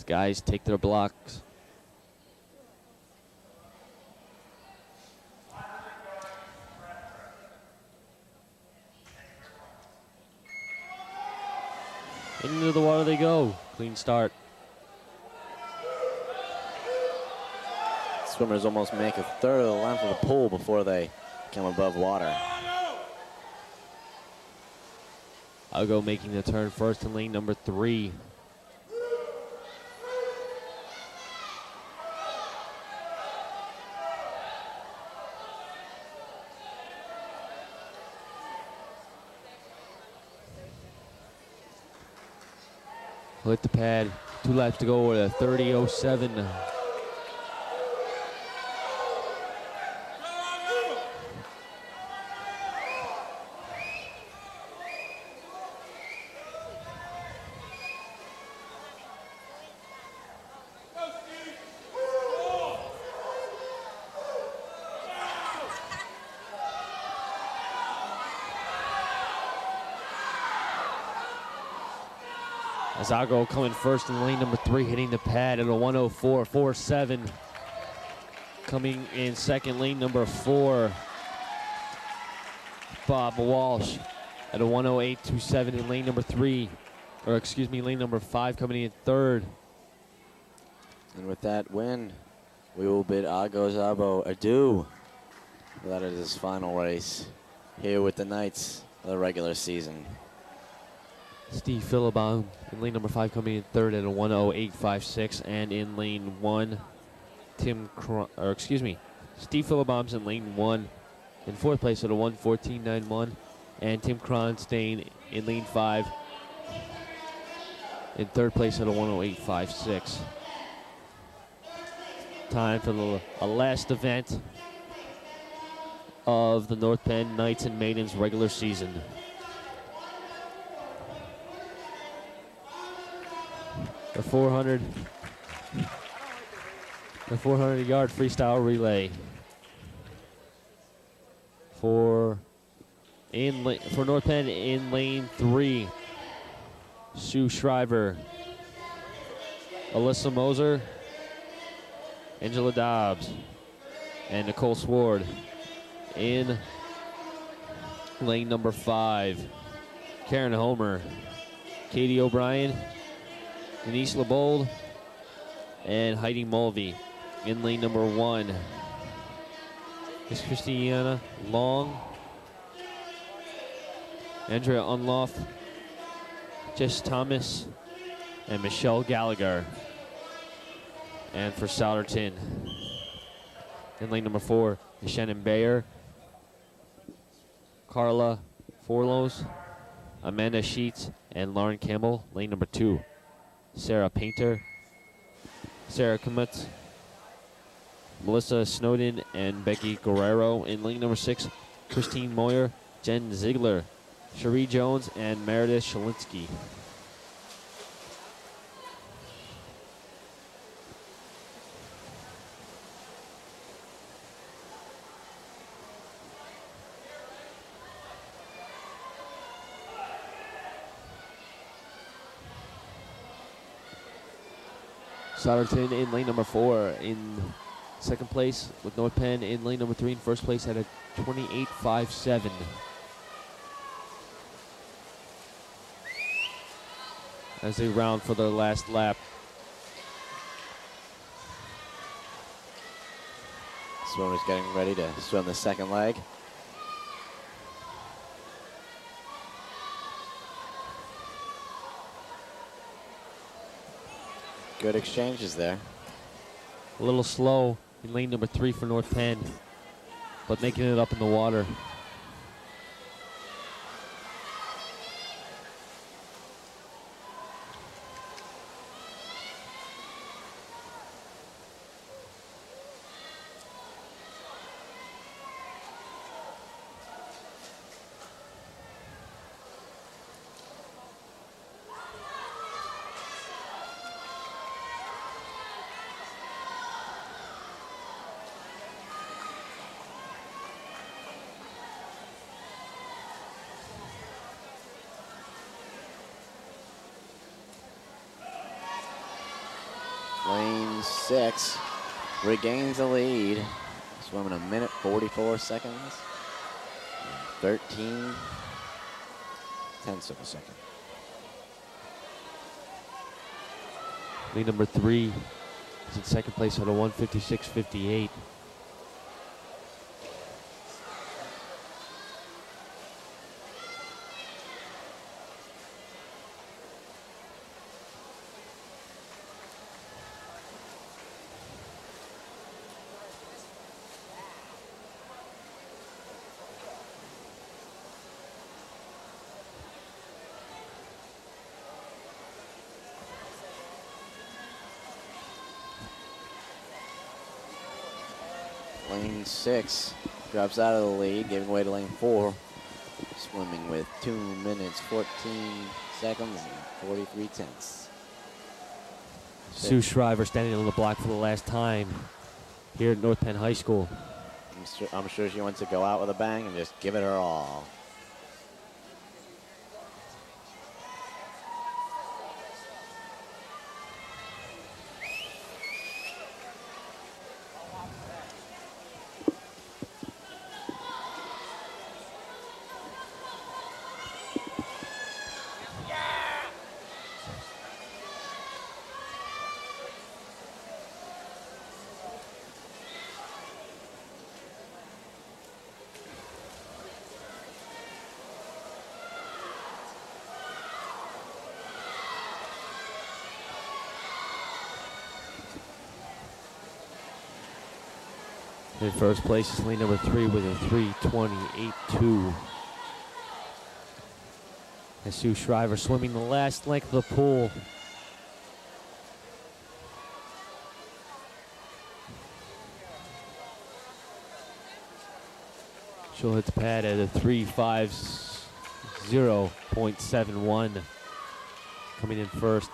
Guys take their blocks. Into the water they go. Clean start. Swimmers almost make a third of the length of the pool before they come above water. I'll go making the turn first in lane number 3. Hit the pad. 2 laps to go with a 30:07. Zago coming first in lane number 3, hitting the pad at a 1:04.47. Coming in second, lane number 4, Bob Walsh at a 1:08.27 in lane number 3, or excuse me, lane number 5 coming in third. And with that win, we will bid Ago Zabo adieu. That is his final race here with the Knights of the regular season. Steve Philibom in lane number 5 coming in third at a 1:08.56, and in lane 1, Steve Philibom's in lane 1 in fourth place at a 1:14.91, and Tim Kronstein in lane 5 in third place at a 1:08.56. Time for the last event of the North Penn Knights and Maidens regular season. The 400-yard freestyle relay for North Penn in lane 3. Sue Shriver, Alyssa Moser, Angela Dobbs, and Nicole Sward. In lane number 5, Karen Homer, Katie O'Brien, Denise LeBold, and Heidi Mulvey. In lane number 1 is Christiana Long, Andrea Unloff, Jess Thomas, and Michelle Gallagher. And for Souderton, in lane number 4 is Shannon Bayer, Carla Forlos, Amanda Sheets, and Lauren Campbell. Lane number 2, Sarah Painter, Sarah Kamutz, Melissa Snowden, and Becky Guerrero. In lane number 6, Christine Moyer, Jen Ziegler, Cherie Jones, and Meredith Shalinsky. Souderton in lane number 4 in second place, with North Penn in lane number 3 in first place at a 28.57. As they round for their last lap. Swimmer's getting ready to swim the second leg. Good exchanges there. A little slow in lane number 3 for North Penn, but making it up in the water. Lane 6 regains the lead. Swimming 1 minute 44 seconds. 13 tenths of a second. Lane number 3 is in second place at a 1:56.58. Lane 6 drops out of the lead, giving way to lane 4. Swimming with 2 minutes, 14 seconds, and 43 tenths. Sue Shriver standing on the block for the last time here at North Penn High School. I'm sure she wants to go out with a bang and just give it her all. In first place is lane number 3 with a 3:28.2. And Sue Shriver swimming the last length of the pool. She'll hit the pad at a 3:50.71. Coming in first.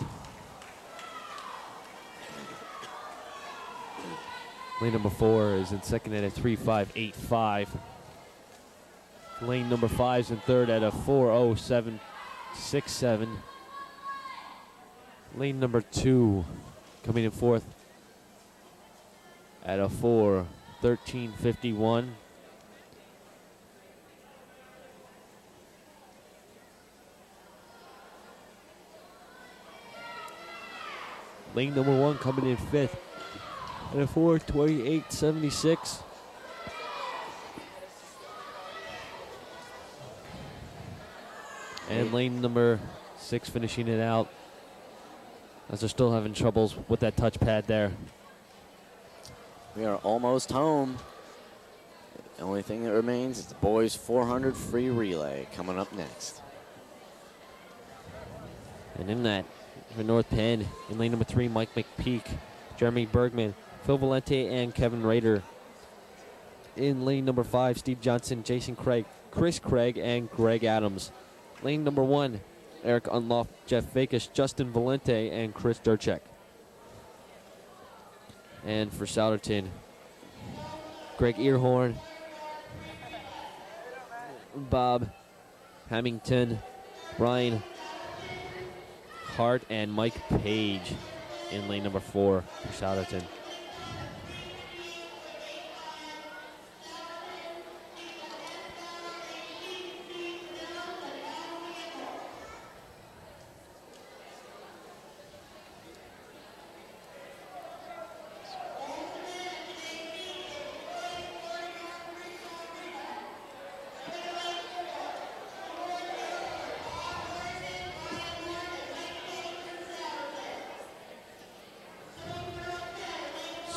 Lane number 4 is in second at a 3:5.85. Lane number 5 is in third at a 4:07.67. Lane number 2 coming in fourth at a 4:13.51. Lane number 1 coming in fifth at a 4:28.76. And lane number 6 finishing it out, as they're still having troubles with that touchpad there. We are almost home. The only thing that remains is the boys 400 free relay coming up next. And in that, for North Penn, in lane number 3, Mike McPeak, Jeremy Bergman, Phil Valente, and Kevin Rader. In lane number 5, Steve Johnson, Jason Craig, Chris Craig, and Greg Adams. Lane number 1, Eric Unloff, Jeff Vakis, Justin Valente, and Chris Durchek. And for Souderton, Greg Earhorn, Bob Hamilton, Brian Hart, and Mike Page in lane number 4 for Souderton.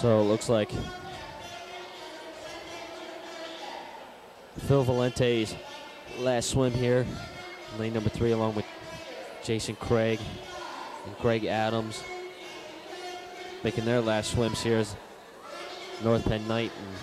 So it looks like Phil Valente's last swim here, lane number 3, along with Jason Craig and Greg Adams, making their last swims here as North Penn Knight and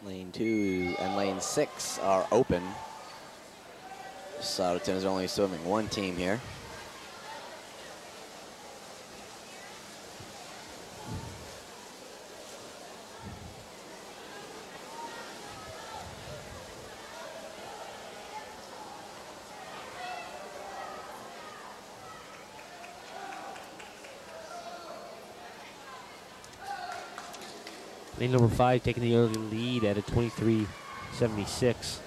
Lane 2 and lane 6 are open. Souderton is only swimming one team here. lane number 5 taking the early lead at a 23.76.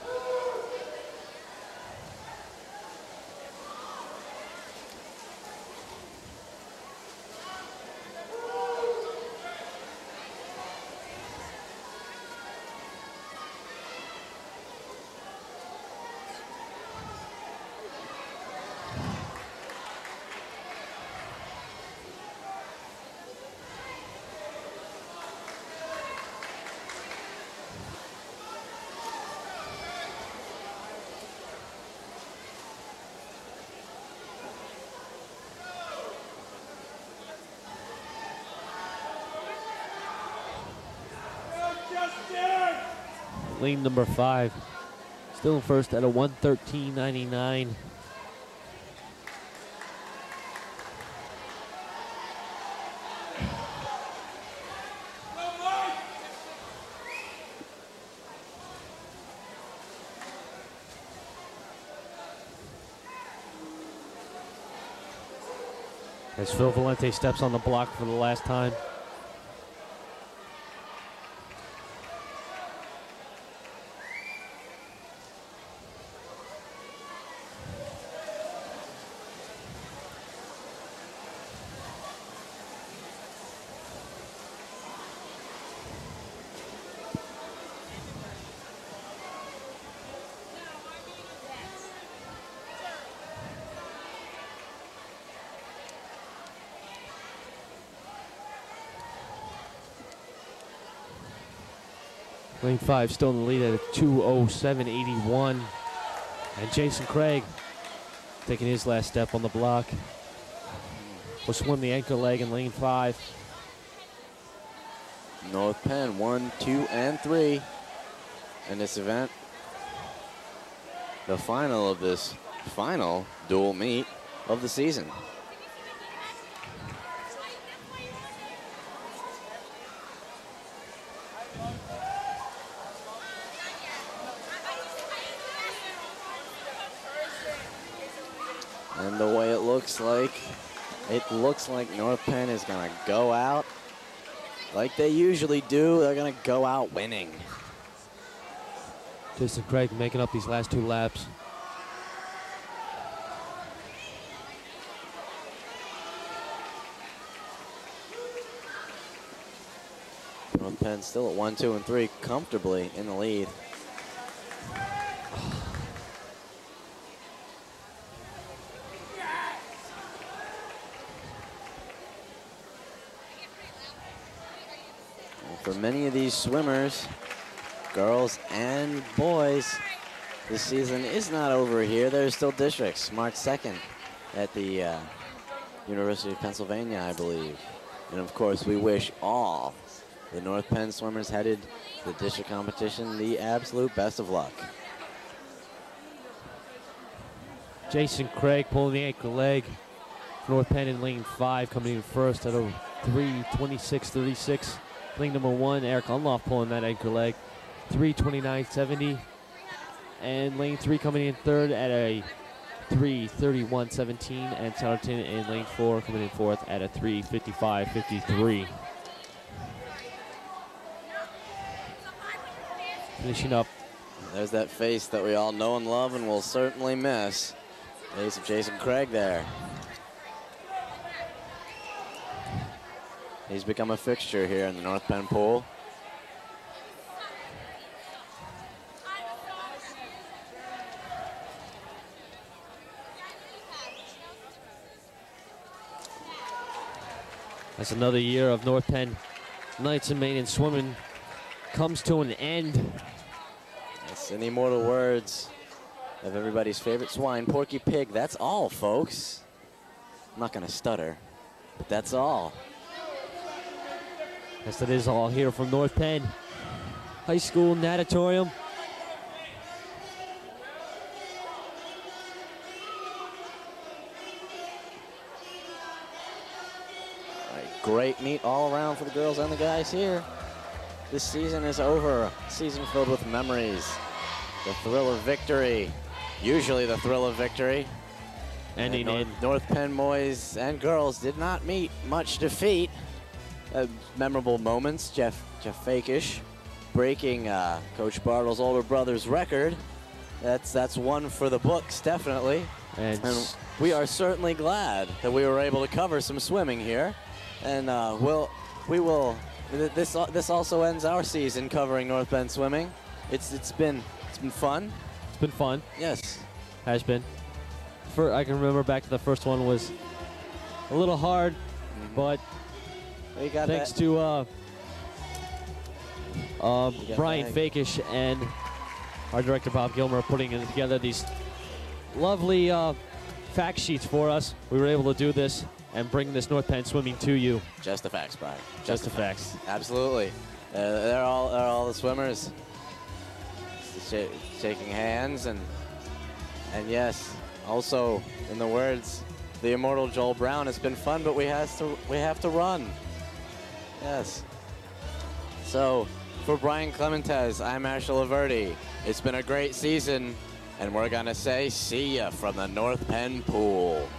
Lane number 5 still in first at a 1:13.99. As Phil Valente steps on the block for the last time. Lane 5 still in the lead at a 2:07.81. And Jason Craig taking his last step on the block. Will swim the anchor leg in lane 5. North Penn 1, 2, and 3 in this event. The final of this final dual meet of the season. And the way it looks like North Penn is going to go out like they usually do. They're going to go out winning. Jason Craig making up these last 2 laps. North Penn still at 1, 2, and 3, comfortably in the lead. For many of these swimmers, girls and boys, this season is not over here. There's still districts marked second at the University of Pennsylvania, I believe. And of course, we wish all the North Penn swimmers headed to the district competition the absolute best of luck. Jason Craig pulling the anchor leg. North Penn in lane 5 coming in first at a 3:26.36. Lane number 1, Eric Unloff pulling that anchor leg, 3:29.70. And lane 3 coming in third at a 3:31.17. And Souderton in lane 4 coming in fourth at a 3:55.53. Finishing up. There's that face that we all know and love and will certainly miss. Face of Jason Craig there. He's become a fixture here in the North Penn pool. As another year of North Penn Knights and Maidens swimming comes to an end. That's in the immortal words of everybody's favorite swine, Porky Pig. That's all, folks. I'm not going to stutter, but that's all. Yes, that is all here from North Penn High School Natatorium. All right, great meet all around for the girls and the guys here. This season is over. A season filled with memories. The thrill of victory. Usually the thrill of victory. Ending in North Penn boys and girls did not meet much defeat. Memorable moments. Jeff Fakish breaking Coach Bartle's older brother's record. That's one for the books, definitely. And we are certainly glad that we were able to cover some swimming here. And we will. This also ends our season covering North Penn swimming. It's been fun. It's been fun. Yes, has been. I can remember back to the first one was a little hard, but thanks to Brian Fakish and our director Bob Gilmer putting together these lovely fact sheets for us, we were able to do this and bring this North Penn swimming to you. Just the facts, Brian. Just the facts. Absolutely. They're all the swimmers shaking hands and yes. Also, in the words, the immortal Joel Brown, it's been fun, but we have to run. Yes. So, for Brian Clementez, I'm Marshall Laverty. It's been a great season, and we're gonna say see ya from the North Penn pool.